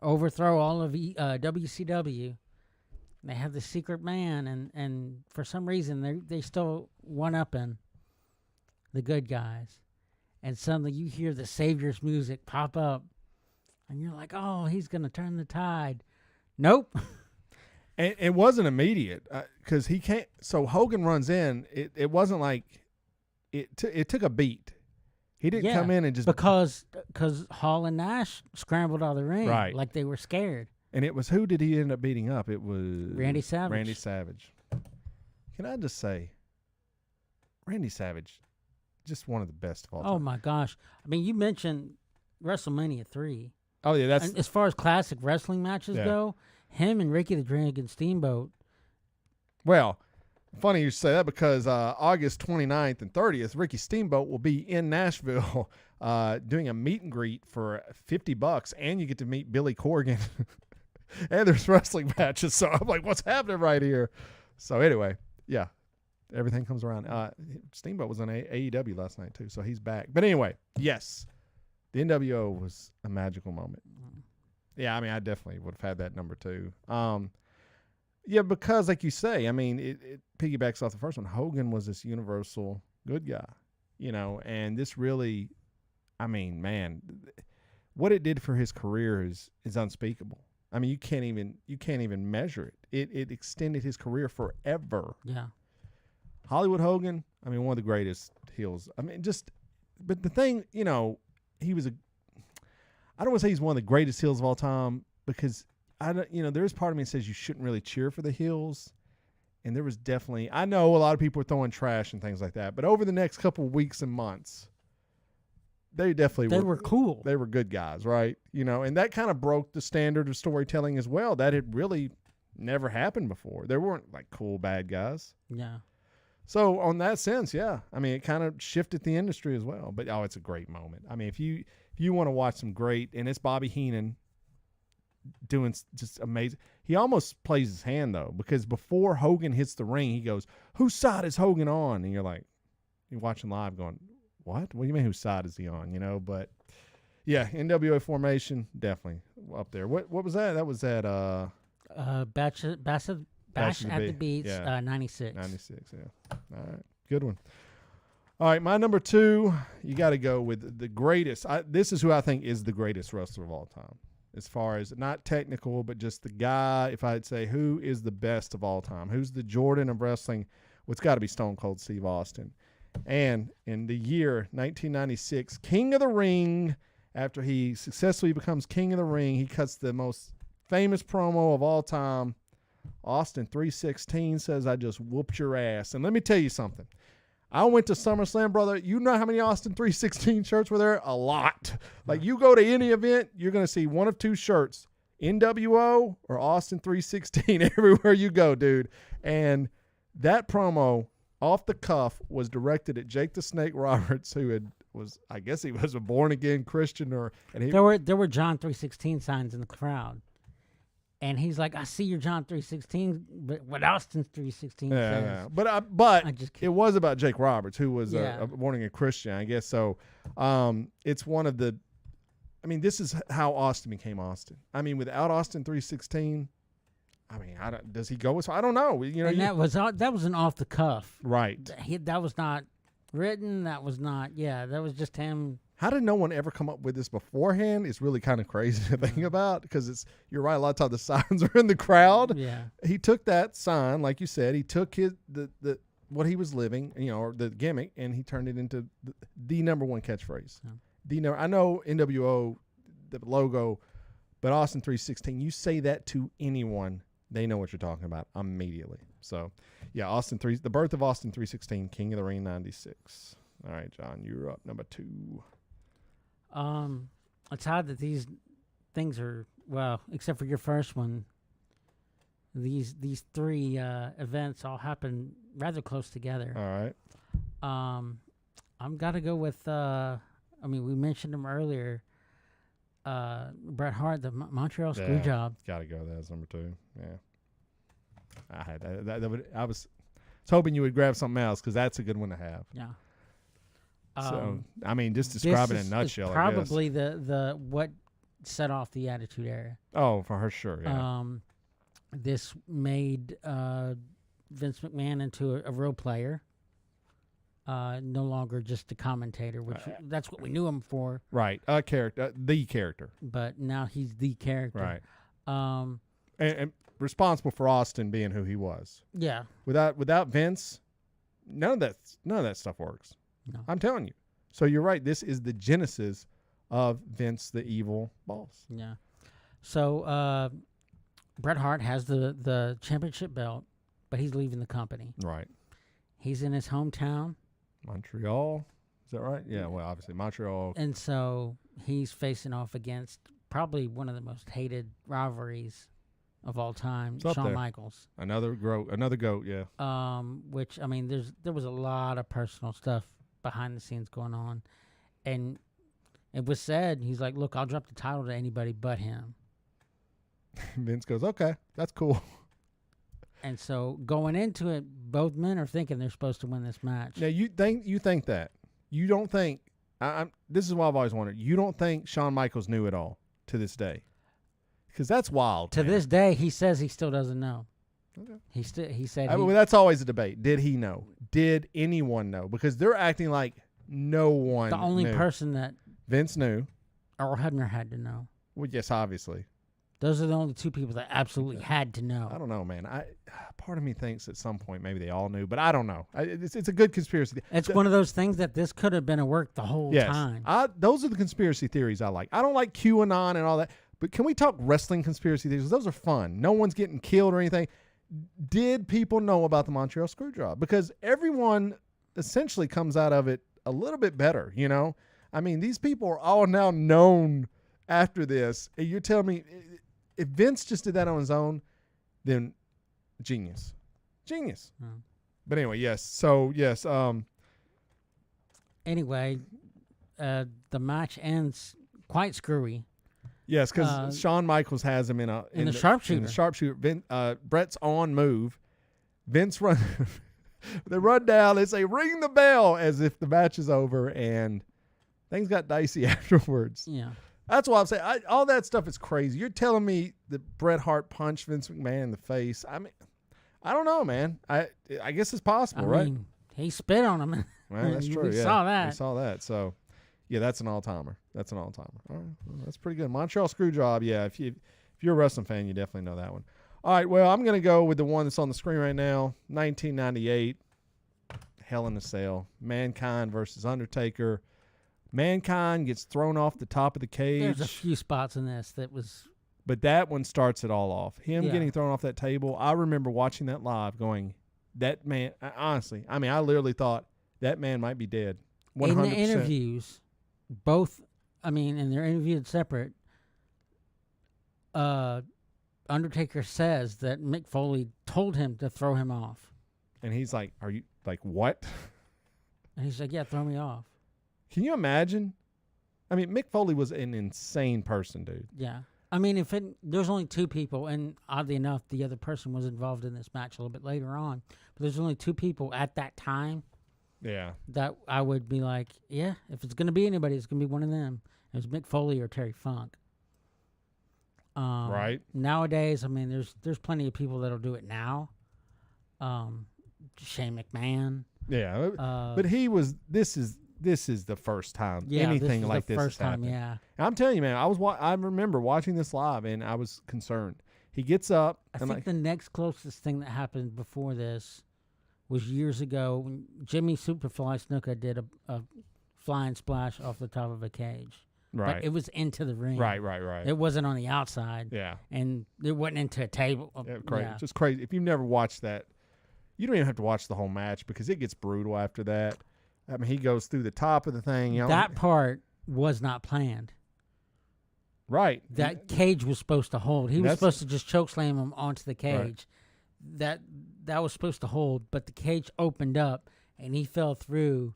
[SPEAKER 2] overthrow all of WCW. They have the secret man, and for some reason they still one-upping the good guys. And suddenly you hear the Savior's music pop up, and you're like, oh, he's going to turn the tide. Nope.
[SPEAKER 1] And it wasn't immediate because he can't. So Hogan runs in. It wasn't like it took a beat. He didn't come in and just
[SPEAKER 2] because Hall and Nash scrambled out of the ring,
[SPEAKER 1] Right.
[SPEAKER 2] like they were scared.
[SPEAKER 1] And it was, who did he end up beating up? It was
[SPEAKER 2] Randy Savage.
[SPEAKER 1] Randy Savage. Can I just say, Randy Savage, just one of the best of all time.
[SPEAKER 2] Oh my gosh! You mentioned WrestleMania 3.
[SPEAKER 1] Oh yeah, that's
[SPEAKER 2] And as far as classic wrestling matches
[SPEAKER 1] Yeah.
[SPEAKER 2] go, him and Ricky the Dragon Steamboat.
[SPEAKER 1] well. Funny you say that because August 29th and 30th, Ricky Steamboat will be in Nashville doing a meet and greet for $50, and you get to meet Billy Corgan. And there's wrestling matches, so I'm like, what's happening right here? So anyway, yeah, everything comes around. Steamboat was on AEW last night too, so he's back. But anyway, yes, the NWO was a magical moment. Yeah, I definitely would have had that number 2. Yeah, because like you say, it piggybacks off the first one. Hogan was this universal good guy, and this really, man, what it did for his career is unspeakable. I mean, you can't even measure it. It extended his career forever.
[SPEAKER 2] Yeah.
[SPEAKER 1] Hollywood Hogan, I mean, one of the greatest heels. I mean, but the thing, he was I don't want to say he's one of the greatest heels of all time because there's part of me that says you shouldn't really cheer for the heels. And there was definitely, I know a lot of people were throwing trash and things like that, but over the next couple of weeks and months, they were
[SPEAKER 2] cool.
[SPEAKER 1] They were good guys, right? And that kind of broke the standard of storytelling as well. That had really never happened before. There weren't like cool bad guys.
[SPEAKER 2] Yeah.
[SPEAKER 1] So on that sense, yeah. I mean, it kind of shifted the industry as well. But it's a great moment. I mean, if you want to watch some great, and it's Bobby Heenan doing just amazing. He almost plays his hand though, because before Hogan hits the ring, he goes, "Whose side is Hogan on?" And you're watching live going, "What? What do you mean? Whose side is he on?" But yeah, NWA formation definitely up there. What was that? That was at
[SPEAKER 2] Bash at the Beats, 96.
[SPEAKER 1] 96, yeah. All right, good one. All right, my number 2, you got to go with the greatest. This is who I think is the greatest wrestler of all time. As far as not technical, but just the guy, if I'd say who is the best of all time, who's the Jordan of wrestling, well, it's got to be Stone Cold Steve Austin. And in the year 1996, King of the Ring, after he successfully becomes King of the Ring, he cuts the most famous promo of all time. Austin 3:16 says, "I just whooped your ass." And let me tell you something. I went to SummerSlam, brother. You know how many Austin 3:16 shirts were there? A lot. Like, you go to any event, you're going to see one of two shirts, NWO or Austin 3:16 everywhere you go, dude. And that promo, off the cuff, was directed at Jake the Snake Roberts, who I guess he was a born-again Christian.
[SPEAKER 2] There were John 3:16 signs in the crowd. And he's like, "I see your John 3:16, but what Austin 3:16 says."
[SPEAKER 1] Yeah. But it was about Jake Roberts, who was a born-again Christian, I guess. So it's one of the – I mean, this is how Austin became Austin. I mean, without Austin 3:16, I mean, does he go as far? I don't know.
[SPEAKER 2] That was an off the cuff.
[SPEAKER 1] Right.
[SPEAKER 2] That was not written. That was not – that was just him –
[SPEAKER 1] How did no one ever come up with this beforehand? It's really kind of crazy to think about, because you're right. A lot of times the signs are in the crowd.
[SPEAKER 2] Yeah.
[SPEAKER 1] He took that sign, like you said. He took the what he was living, or the gimmick, and he turned it into the number one catchphrase. Yeah. I know NWO, the logo, but Austin 3:16. You say that to anyone, they know what you're talking about immediately. So, yeah, the birth of Austin 3:16, King of the Ring 96. All right, John, you're up, number 2.
[SPEAKER 2] It's odd that these things are, well, except for your first one, these 3 events all happen rather close together.
[SPEAKER 1] All right.
[SPEAKER 2] I'm got to go with, we mentioned him earlier, Bret Hart, the Montreal Screwjob.
[SPEAKER 1] Got to go. That's number 2. Yeah. I had that. I was hoping you would grab something else, because that's a good one to have.
[SPEAKER 2] Yeah.
[SPEAKER 1] So, I mean, just describe it in a nutshell, I guess.
[SPEAKER 2] Probably the what set off the Attitude Era.
[SPEAKER 1] Oh, for sure, yeah.
[SPEAKER 2] This made Vince McMahon into a real player, no longer just a commentator, which that's what we knew him for.
[SPEAKER 1] Right, a character, the character.
[SPEAKER 2] But now he's the character.
[SPEAKER 1] Right. And responsible for Austin being who he was.
[SPEAKER 2] Yeah.
[SPEAKER 1] Without Vince, none of that stuff works.
[SPEAKER 2] No.
[SPEAKER 1] I'm telling you. So you're right. This is the genesis of Vince, the evil boss.
[SPEAKER 2] Yeah. So Bret Hart has the championship belt, but he's leaving the company.
[SPEAKER 1] Right.
[SPEAKER 2] He's in his hometown.
[SPEAKER 1] Montreal. Is that right? Yeah, well, obviously Montreal.
[SPEAKER 2] And so he's facing off against probably one of the most hated rivalries of all time, Shawn Michaels.
[SPEAKER 1] Another goat, yeah.
[SPEAKER 2] Which, I mean, there was a lot of personal stuff behind the scenes going on. And it was said, he's like, "Look, I'll drop the title to anybody but him."
[SPEAKER 1] Vince goes, "Okay, that's cool."
[SPEAKER 2] And so going into it, both men are thinking they're supposed to win this match.
[SPEAKER 1] Now, you think that. You don't think, this is what I've always wondered, you don't think Shawn Michaels knew it all to this day? Because that's wild.
[SPEAKER 2] To this day, he says he still doesn't know.
[SPEAKER 1] Okay.
[SPEAKER 2] He said
[SPEAKER 1] well, that's always a debate. Did he know? Did anyone know? Because they're acting like no one
[SPEAKER 2] the only
[SPEAKER 1] knew.
[SPEAKER 2] person that
[SPEAKER 1] Vince knew.
[SPEAKER 2] Earl Hebner had to know.
[SPEAKER 1] Well, yes, obviously.
[SPEAKER 2] Those are the only two people that absolutely had to
[SPEAKER 1] I
[SPEAKER 2] know.
[SPEAKER 1] don't know, man. Part of me thinks at some point maybe they all knew, but I don't know. It's a good conspiracy.
[SPEAKER 2] It's one of those things that this could have been a work the whole time.
[SPEAKER 1] Those are the conspiracy theories I like. I don't like QAnon and all that, but can we talk wrestling conspiracy theories? Those are fun. No one's getting killed or anything. Did people know about the Montreal Screwjob? Because everyone essentially comes out of it a little bit better, you know? I mean, these people are all now known after this. And you're telling me if Vince just did that on his own, then genius. But anyway, yes. So, yes.
[SPEAKER 2] Anyway, the match ends quite screwy.
[SPEAKER 1] Yes, because Shawn Michaels has him in the
[SPEAKER 2] sharpshooter.
[SPEAKER 1] In the sharpshooter. Brett's on move. Vince run. They run down. They say, "Ring the bell," as if the match is over, and things got dicey afterwards.
[SPEAKER 2] Yeah.
[SPEAKER 1] That's why I'm saying all that stuff is crazy. You're telling me that Bret Hart punched Vince McMahon in the face? I mean, I don't know, man. I guess it's possible, right?
[SPEAKER 2] Mean, he spit on him.
[SPEAKER 1] Well, that's true.
[SPEAKER 2] We
[SPEAKER 1] yeah.
[SPEAKER 2] saw that.
[SPEAKER 1] We saw that. So, yeah, that's an all-timer. All right, well, that's pretty good. Montreal Screwjob. Yeah, if you're a wrestling fan, you definitely know that one. All right, well, I'm gonna go with the one that's on the screen right now. 1998, Hell in a Cell, Mankind versus Undertaker. Mankind gets thrown off the top of the cage.
[SPEAKER 2] There's a few spots in this that was.
[SPEAKER 1] But that one starts it all off. Him
[SPEAKER 2] Yeah.
[SPEAKER 1] getting thrown off that table. I remember watching that live going, that man, honestly, I mean, I literally thought that man might be dead. 100%.
[SPEAKER 2] In the interviews, both, and they're interviewed separate, Undertaker says that Mick Foley told him to throw him off.
[SPEAKER 1] And he's like, are you, like, what?
[SPEAKER 2] And he's like, yeah, throw me off.
[SPEAKER 1] Can you imagine? I mean, Mick Foley was an insane person, dude.
[SPEAKER 2] Yeah. I mean, there's only two people, and oddly enough, the other person was involved in this match a little bit later on, but there's only two people at that time
[SPEAKER 1] Yeah.
[SPEAKER 2] that I would be like, yeah, if it's going to be anybody, it's going to be one of them. It was Mick Foley or Terry Funk.
[SPEAKER 1] Right.
[SPEAKER 2] Nowadays, I mean, there's plenty of people that'll do it now. Shane McMahon.
[SPEAKER 1] Yeah. But this is the first time anything like this has happened.
[SPEAKER 2] Yeah.
[SPEAKER 1] And I'm telling you, man, I remember watching this live and I was concerned. He gets up.
[SPEAKER 2] I think the next closest thing that happened before this was years ago when Jimmy Superfly Snuka did a flying splash off the top of a cage.
[SPEAKER 1] Right.
[SPEAKER 2] But it was into the ring.
[SPEAKER 1] Right.
[SPEAKER 2] It wasn't on the outside.
[SPEAKER 1] Yeah.
[SPEAKER 2] And it wasn't into a table.
[SPEAKER 1] Yeah, crazy.
[SPEAKER 2] Yeah.
[SPEAKER 1] Just crazy. If you've never watched that, you don't even have to watch the whole match because it gets brutal after that. I mean, he goes through the top of the thing. You know,
[SPEAKER 2] That part was not planned.
[SPEAKER 1] right.
[SPEAKER 2] That cage was supposed to hold. He was supposed to just choke slam him onto the cage. Right. That was supposed to hold, but the cage opened up and he fell through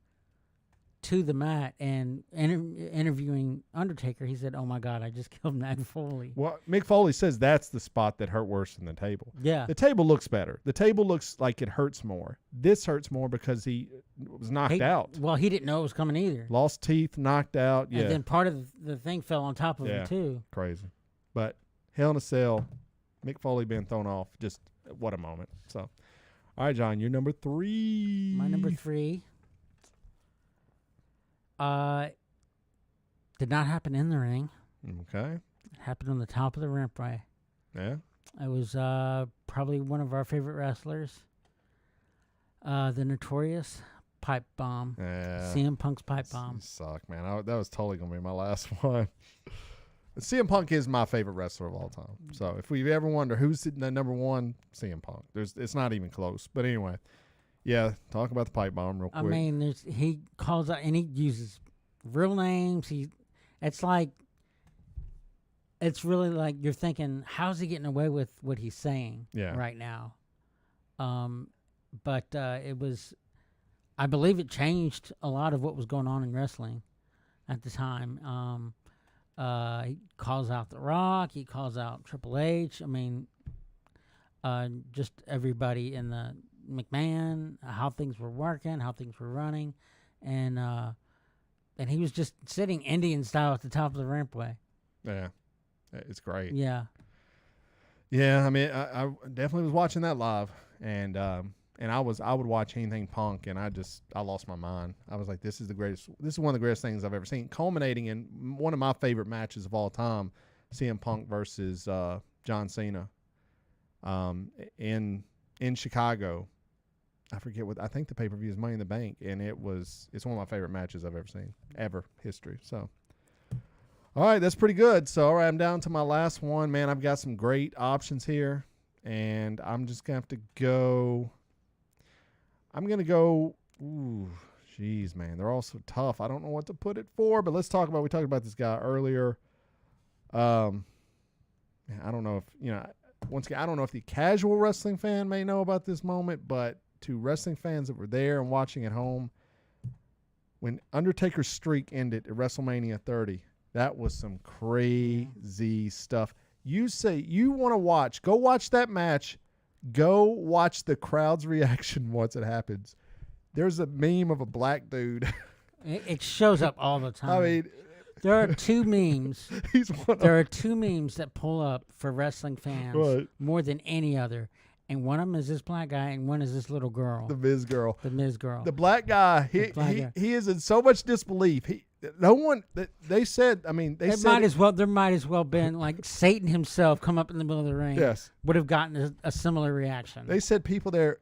[SPEAKER 2] to the mat. And interviewing Undertaker, he said, "Oh my God, I just killed Mick Foley."
[SPEAKER 1] Well, Mick Foley says that's the spot that hurt worse than the table.
[SPEAKER 2] Yeah.
[SPEAKER 1] The table looks better. The table looks like it hurts more. This hurts more because he was knocked out.
[SPEAKER 2] Well, he didn't know it was coming either.
[SPEAKER 1] Lost teeth, knocked out. Yeah.
[SPEAKER 2] And then part of the thing fell on top of him too.
[SPEAKER 1] Crazy. But Hell in a Cell, Mick Foley being thrown off, just what a moment. So, all right, John, you're number 3.
[SPEAKER 2] My number 3 did not happen in the ring.
[SPEAKER 1] Okay.
[SPEAKER 2] It happened on the top of the rampway.
[SPEAKER 1] Yeah.
[SPEAKER 2] It was probably one of our favorite wrestlers, the Notorious Pipe Bomb.
[SPEAKER 1] Yeah.
[SPEAKER 2] CM Punk's Pipe Bomb.
[SPEAKER 1] You suck, man. That was totally going to be my last one. CM Punk is my favorite wrestler of all time. So if we ever wonder who's the number 1, CM Punk. It's not even close. But anyway, yeah, talk about the Pipe Bomb real quick.
[SPEAKER 2] I mean, he calls out and he uses real names. It's really like you're thinking, how's he getting away with what he's saying right now? But it was, I believe it changed a lot of what was going on in wrestling at the time. He calls out The Rock. He calls out Triple H. I mean, just everybody in the McMahon, how things were working, how things were running. And he was just sitting Indian style at the top of the rampway.
[SPEAKER 1] Yeah. It's great.
[SPEAKER 2] Yeah.
[SPEAKER 1] Yeah, I mean, I definitely was watching that live, and I would watch anything Punk, and I lost my mind. I was like, this is one of the greatest things I've ever seen, culminating in one of my favorite matches of all time, CM Punk versus John Cena in Chicago. I forget what, I think the pay-per-view is Money in the Bank, and it's one of my favorite matches I've ever seen, history. So, all right, that's pretty good. So, all right, I'm down to my last one. Man, I've got some great options here, and I'm just going to have to go. I'm going to go, ooh, jeez, man, they're all so tough. I don't know what to put it for, but let's talk about, we talked about this guy earlier. I don't know if, once again, I don't know if the casual wrestling fan may know about this moment, but to wrestling fans that were there and watching at home, when Undertaker's streak ended at WrestleMania 30, that was some crazy stuff. You say you want to watch, go watch that match. Go watch the crowd's reaction once it happens. There's a meme of a black dude.
[SPEAKER 2] It shows up all the time.
[SPEAKER 1] I mean,
[SPEAKER 2] there are two memes. There are two memes that pull up for wrestling fans more than any other. And one of them is this black guy, and one is this little girl.
[SPEAKER 1] The Miz girl.
[SPEAKER 2] The Miz girl.
[SPEAKER 1] The black guy, he is in so much disbelief. They said, I mean, they said.
[SPEAKER 2] There might as well been like Satan himself come up in the middle of the ring.
[SPEAKER 1] Yes.
[SPEAKER 2] Would have gotten a similar reaction.
[SPEAKER 1] They said people there,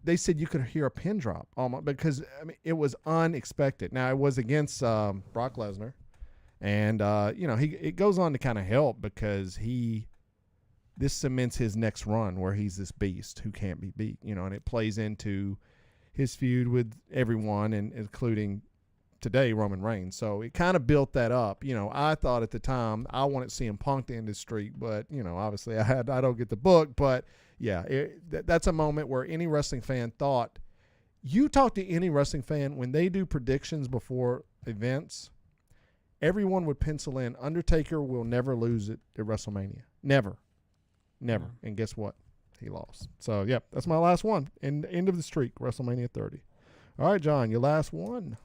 [SPEAKER 1] they said you could hear a pin drop almost because, I mean, it was unexpected. Now, it was against Brock Lesnar. And, it goes on to kind of help because this cements his next run where he's this beast who can't be beat, and it plays into his feud with everyone, and including today Roman Reigns. So it kind of built that up. I thought at the time I wanted CM Punk to end his streak, but obviously I don't get the book. But yeah, that's a moment where any wrestling fan thought. You talk to any wrestling fan when they do predictions before events, everyone would pencil in Undertaker will never lose it at WrestleMania. Never. And guess what? He lost. So, yep, that's my last one. End of the streak, WrestleMania 30. All right, John, your last one.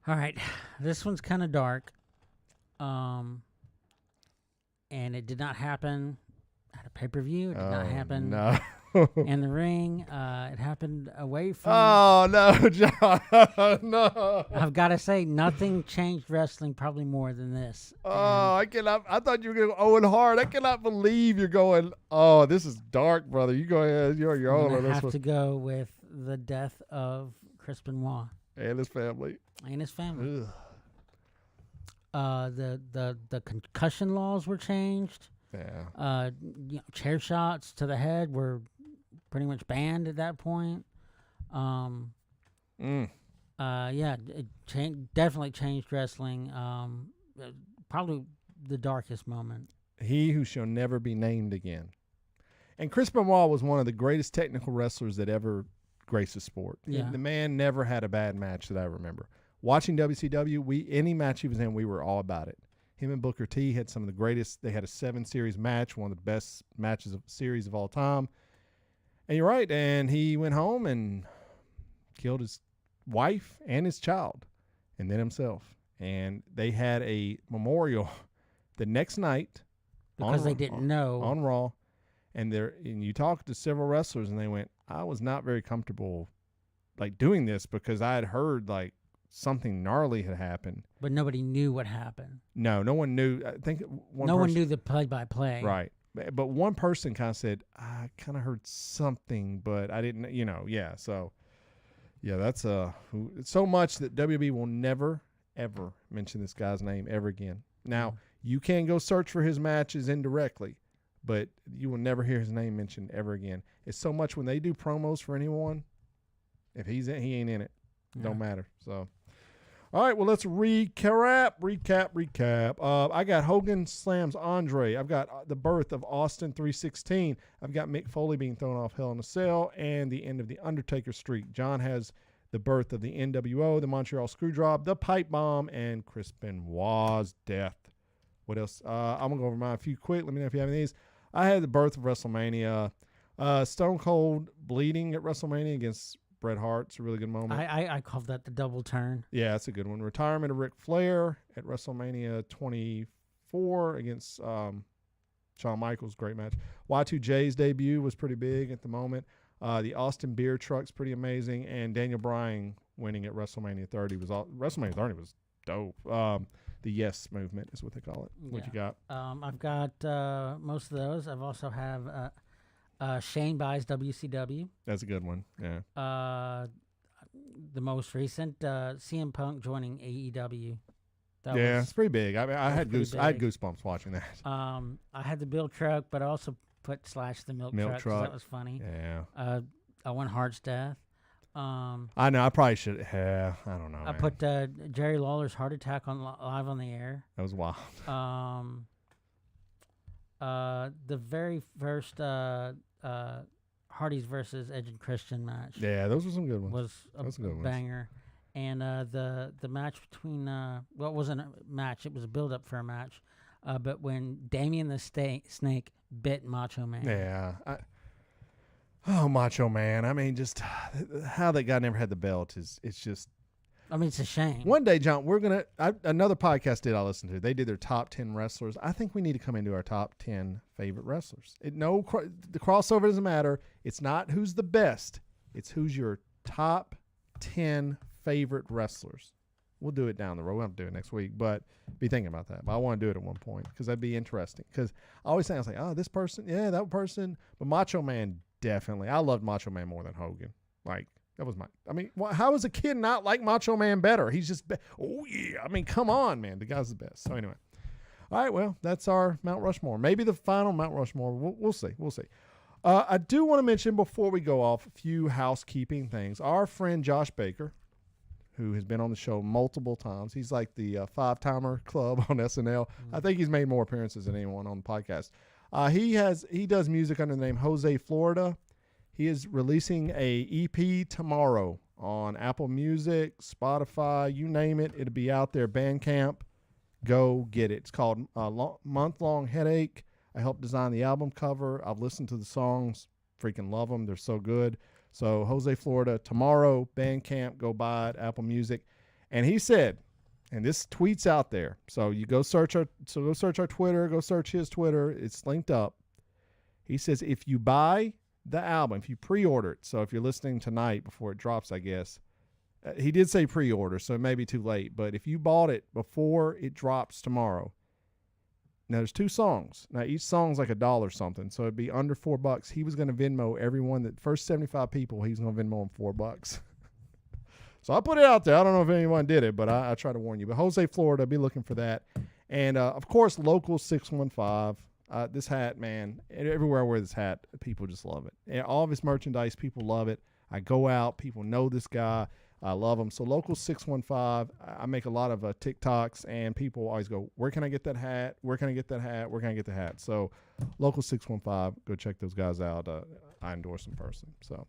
[SPEAKER 2] All right. This one's kind of dark. And it did not happen at a pay-per-view. It did not happen in the ring. It happened away from...
[SPEAKER 1] Oh, no, John. No.
[SPEAKER 2] I've got to say, nothing changed wrestling probably more than this.
[SPEAKER 1] Oh, I cannot. I thought you were going to go Owen Hart. I cannot believe you're going, oh, this is dark, brother. You go ahead. You're own on this one.
[SPEAKER 2] I have to go with the death of Chris Benoit.
[SPEAKER 1] And his family.
[SPEAKER 2] Ugh. The concussion laws were changed.
[SPEAKER 1] Yeah.
[SPEAKER 2] Chair shots to the head were pretty much banned at that point. Yeah, it definitely changed wrestling. Probably the darkest moment.
[SPEAKER 1] He who shall never be named again. And Chris Benoit was one of the greatest technical wrestlers that ever graced the sport.
[SPEAKER 2] Yeah.
[SPEAKER 1] The man never had a bad match that I remember. Watching WCW, any match he was in, we were all about it. Him and Booker T had some of the greatest. They had a 7-series match, one of the best matches of series of all time. And you're right. And he went home and killed his wife and his child, and then himself. And they had a memorial the next night
[SPEAKER 2] because they didn't know
[SPEAKER 1] on Raw. And you talked to several wrestlers, and they went, "I was not very comfortable like doing this because I had heard like something gnarly had happened,
[SPEAKER 2] but nobody knew what happened."
[SPEAKER 1] No one knew. I think
[SPEAKER 2] no one knew the play-by-play.
[SPEAKER 1] Right. But one person kind of said, "I kind of heard something, but I didn't." Yeah. So, yeah, that's so much that WB will never ever mention this guy's name ever again. Now you can go search for his matches indirectly, but you will never hear his name mentioned ever again. It's so much when they do promos for anyone, if he ain't in it. Yeah. Don't matter. So, all right, well, let's recap. I got Hogan slams Andre. I've got the birth of Austin 316. I've got Mick Foley being thrown off Hell in a Cell and the end of the Undertaker streak. John has the birth of the NWO, the Montreal Screwjob, the Pipe Bomb, and Chris Benoit's death. What else? I'm going to go over mine a few quick. Let me know if you have any of these. I had the birth of WrestleMania. Stone Cold bleeding at WrestleMania against Bret Hart. It's a really good moment.
[SPEAKER 2] I called that the double turn.
[SPEAKER 1] Yeah, that's a good one. Retirement of Ric Flair at WrestleMania 24 against Shawn Michaels. Great match. Y2J's debut was pretty big at the moment. The Austin Beer Truck's pretty amazing. And Daniel Bryan winning at WrestleMania 30 WrestleMania 30 was dope. the yes movement is what they call it. What you got?
[SPEAKER 2] I've got most of those. I've also have Shane buys WCW.
[SPEAKER 1] That's a good one. Yeah.
[SPEAKER 2] The most recent CM Punk joining AEW.
[SPEAKER 1] It's pretty big. I mean, I had goosebumps watching that.
[SPEAKER 2] I had the Bill truck, but I also put / the milk truck. 'Cause that was funny.
[SPEAKER 1] Yeah.
[SPEAKER 2] I went Hart's death.
[SPEAKER 1] I know. I probably should. Yeah. I don't know.
[SPEAKER 2] I put Jerry Lawler's heart attack on live on the air.
[SPEAKER 1] That was wild.
[SPEAKER 2] The very first Hardy's versus Edge and Christian match.
[SPEAKER 1] Yeah, those were some good ones.
[SPEAKER 2] Was a banger. And the match between it wasn't a match, it was a build up for a match. But when Damien the Snake bit Macho Man.
[SPEAKER 1] Yeah. Macho Man. I mean, just how that guy never had the belt it's just.
[SPEAKER 2] I mean, it's a shame.
[SPEAKER 1] One day, John, we're going to, another podcast I listened to, they did their top 10 wrestlers. I think we need to come into our top 10 favorite wrestlers. The crossover doesn't matter. It's not who's the best. It's who's your top 10 favorite wrestlers. We'll do it down the road. We'll have to do it next week, but be thinking about that. But I want to do it at one point because that'd be interesting. Because I always think, I was like, oh, this person, yeah, that person. But Macho Man, definitely. I loved Macho Man more than Hogan. Like, that was how is a kid not like Macho Man better? He's just, oh yeah. I mean, come on, man. The guy's the best. So anyway. All right, well, that's our Mount Rushmore. Maybe the final Mount Rushmore. We'll see. We'll see. I do want to mention before we go off a few housekeeping things. Our friend Josh Baker, who has been on the show multiple times. He's like the 5-timer club on SNL. I think he's made more appearances than anyone on the podcast. He does music under the name Josue Florida. He is releasing a EP tomorrow on Apple Music, Spotify, you name it. It'll be out there. Bandcamp. Go get it. It's called Month-Long Headache. I helped design the album cover. I've listened to the songs. Freaking love them. They're so good. So Josue Florida tomorrow, Bandcamp, go buy it, Apple Music. And he said, and this tweet's out there. So you go search our Twitter, go search his Twitter. It's linked up. He says, if you buy the album, if you pre-order it, so if you're listening tonight before it drops, I guess, he did say pre-order, so it may be too late, but if you bought it before it drops tomorrow, now there's 2 songs. Now each song's like $1 something, so it'd be under $4. He was going to Venmo everyone, that first 75 people, he's going to Venmo them $4. So I put it out there. I don't know if anyone did it, but I try to warn you. But Josue Florida, be looking for that. And, of course, Local 615. This hat, man, everywhere I wear this hat, people just love it. And all of his merchandise, people love it. I go out, people know this guy. I love him. So Local 615, I make a lot of TikToks, and people always go, where can I get that hat? Where can I get that hat? Where can I get the hat? So Local 615, go check those guys out. I endorse them in person. So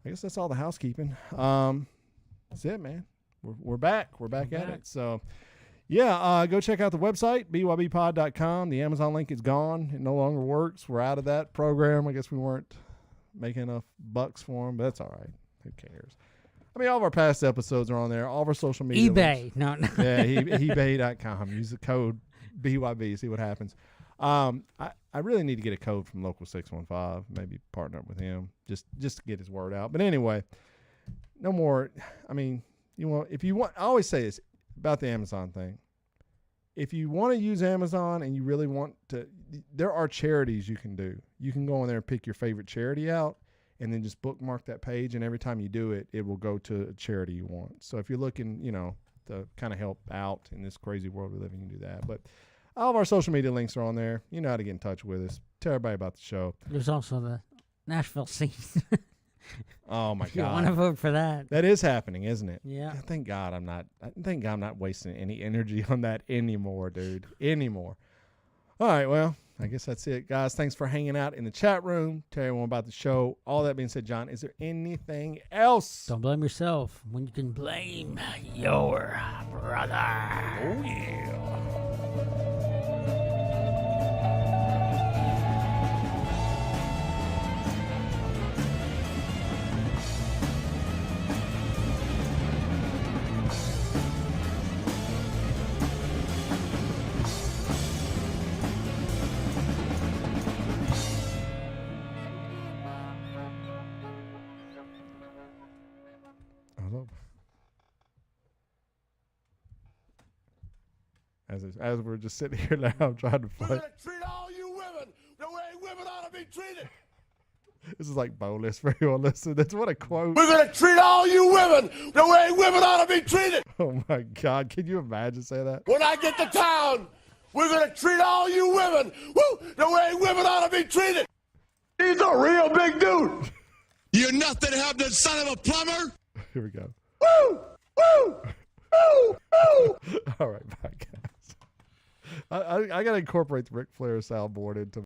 [SPEAKER 1] I guess that's all the housekeeping. That's it, man. We're back. We're back at it. So yeah, go check out the website, bybpod.com. The Amazon link is gone. It no longer works. We're out of that program. I guess we weren't making enough bucks for them, but that's all right. Who cares? I mean, all of our past episodes are on there. All of our social media
[SPEAKER 2] eBay.
[SPEAKER 1] links.
[SPEAKER 2] No.
[SPEAKER 1] Yeah, ebay.com. Use the code BYB. See what happens. I really need to get a code from Local 615. Maybe partner up with him just to get his word out. But anyway, no more. I mean, if you want, I always say this about the Amazon thing. If you want to use Amazon and you really want to, there are charities you can do. You can go in there and pick your favorite charity out and then just bookmark that page. And every time you do it, it will go to a charity you want. So if you're looking, to kind of help out in this crazy world we live in, you can do that. But all of our social media links are on there. You know how to get in touch with us. Tell everybody about the show.
[SPEAKER 2] There's also the Nashville scene.
[SPEAKER 1] Oh my
[SPEAKER 2] You
[SPEAKER 1] God!
[SPEAKER 2] want to vote for that?
[SPEAKER 1] That is happening, isn't it?
[SPEAKER 2] Yeah.
[SPEAKER 1] Thank God I'm not wasting any energy on that anymore, dude. Anymore. All right, well, I guess that's it, guys. Thanks for hanging out in the chat room. Tell everyone about the show. All that being said, John, is there anything else?
[SPEAKER 2] Don't blame yourself when you can blame your brother.
[SPEAKER 1] Oh yeah. As we're just sitting here now, I'm trying to
[SPEAKER 5] We're
[SPEAKER 1] play.
[SPEAKER 5] gonna treat all you women the way women ought to be treated.
[SPEAKER 1] This is like bonus for everyone listening. That's what a quote.
[SPEAKER 5] We're gonna treat all you women the way women ought to be treated.
[SPEAKER 1] Oh my God! Can you imagine saying that?
[SPEAKER 5] When I get to town, we're gonna treat all you women, the way women ought to be treated. He's a real big dude.
[SPEAKER 9] You're nothing to have the son of a plumber.
[SPEAKER 1] Here we go.
[SPEAKER 5] Woo! Woo! Woo! Woo!
[SPEAKER 1] All right, bye guys. I got to incorporate the Ric Flair soundboard into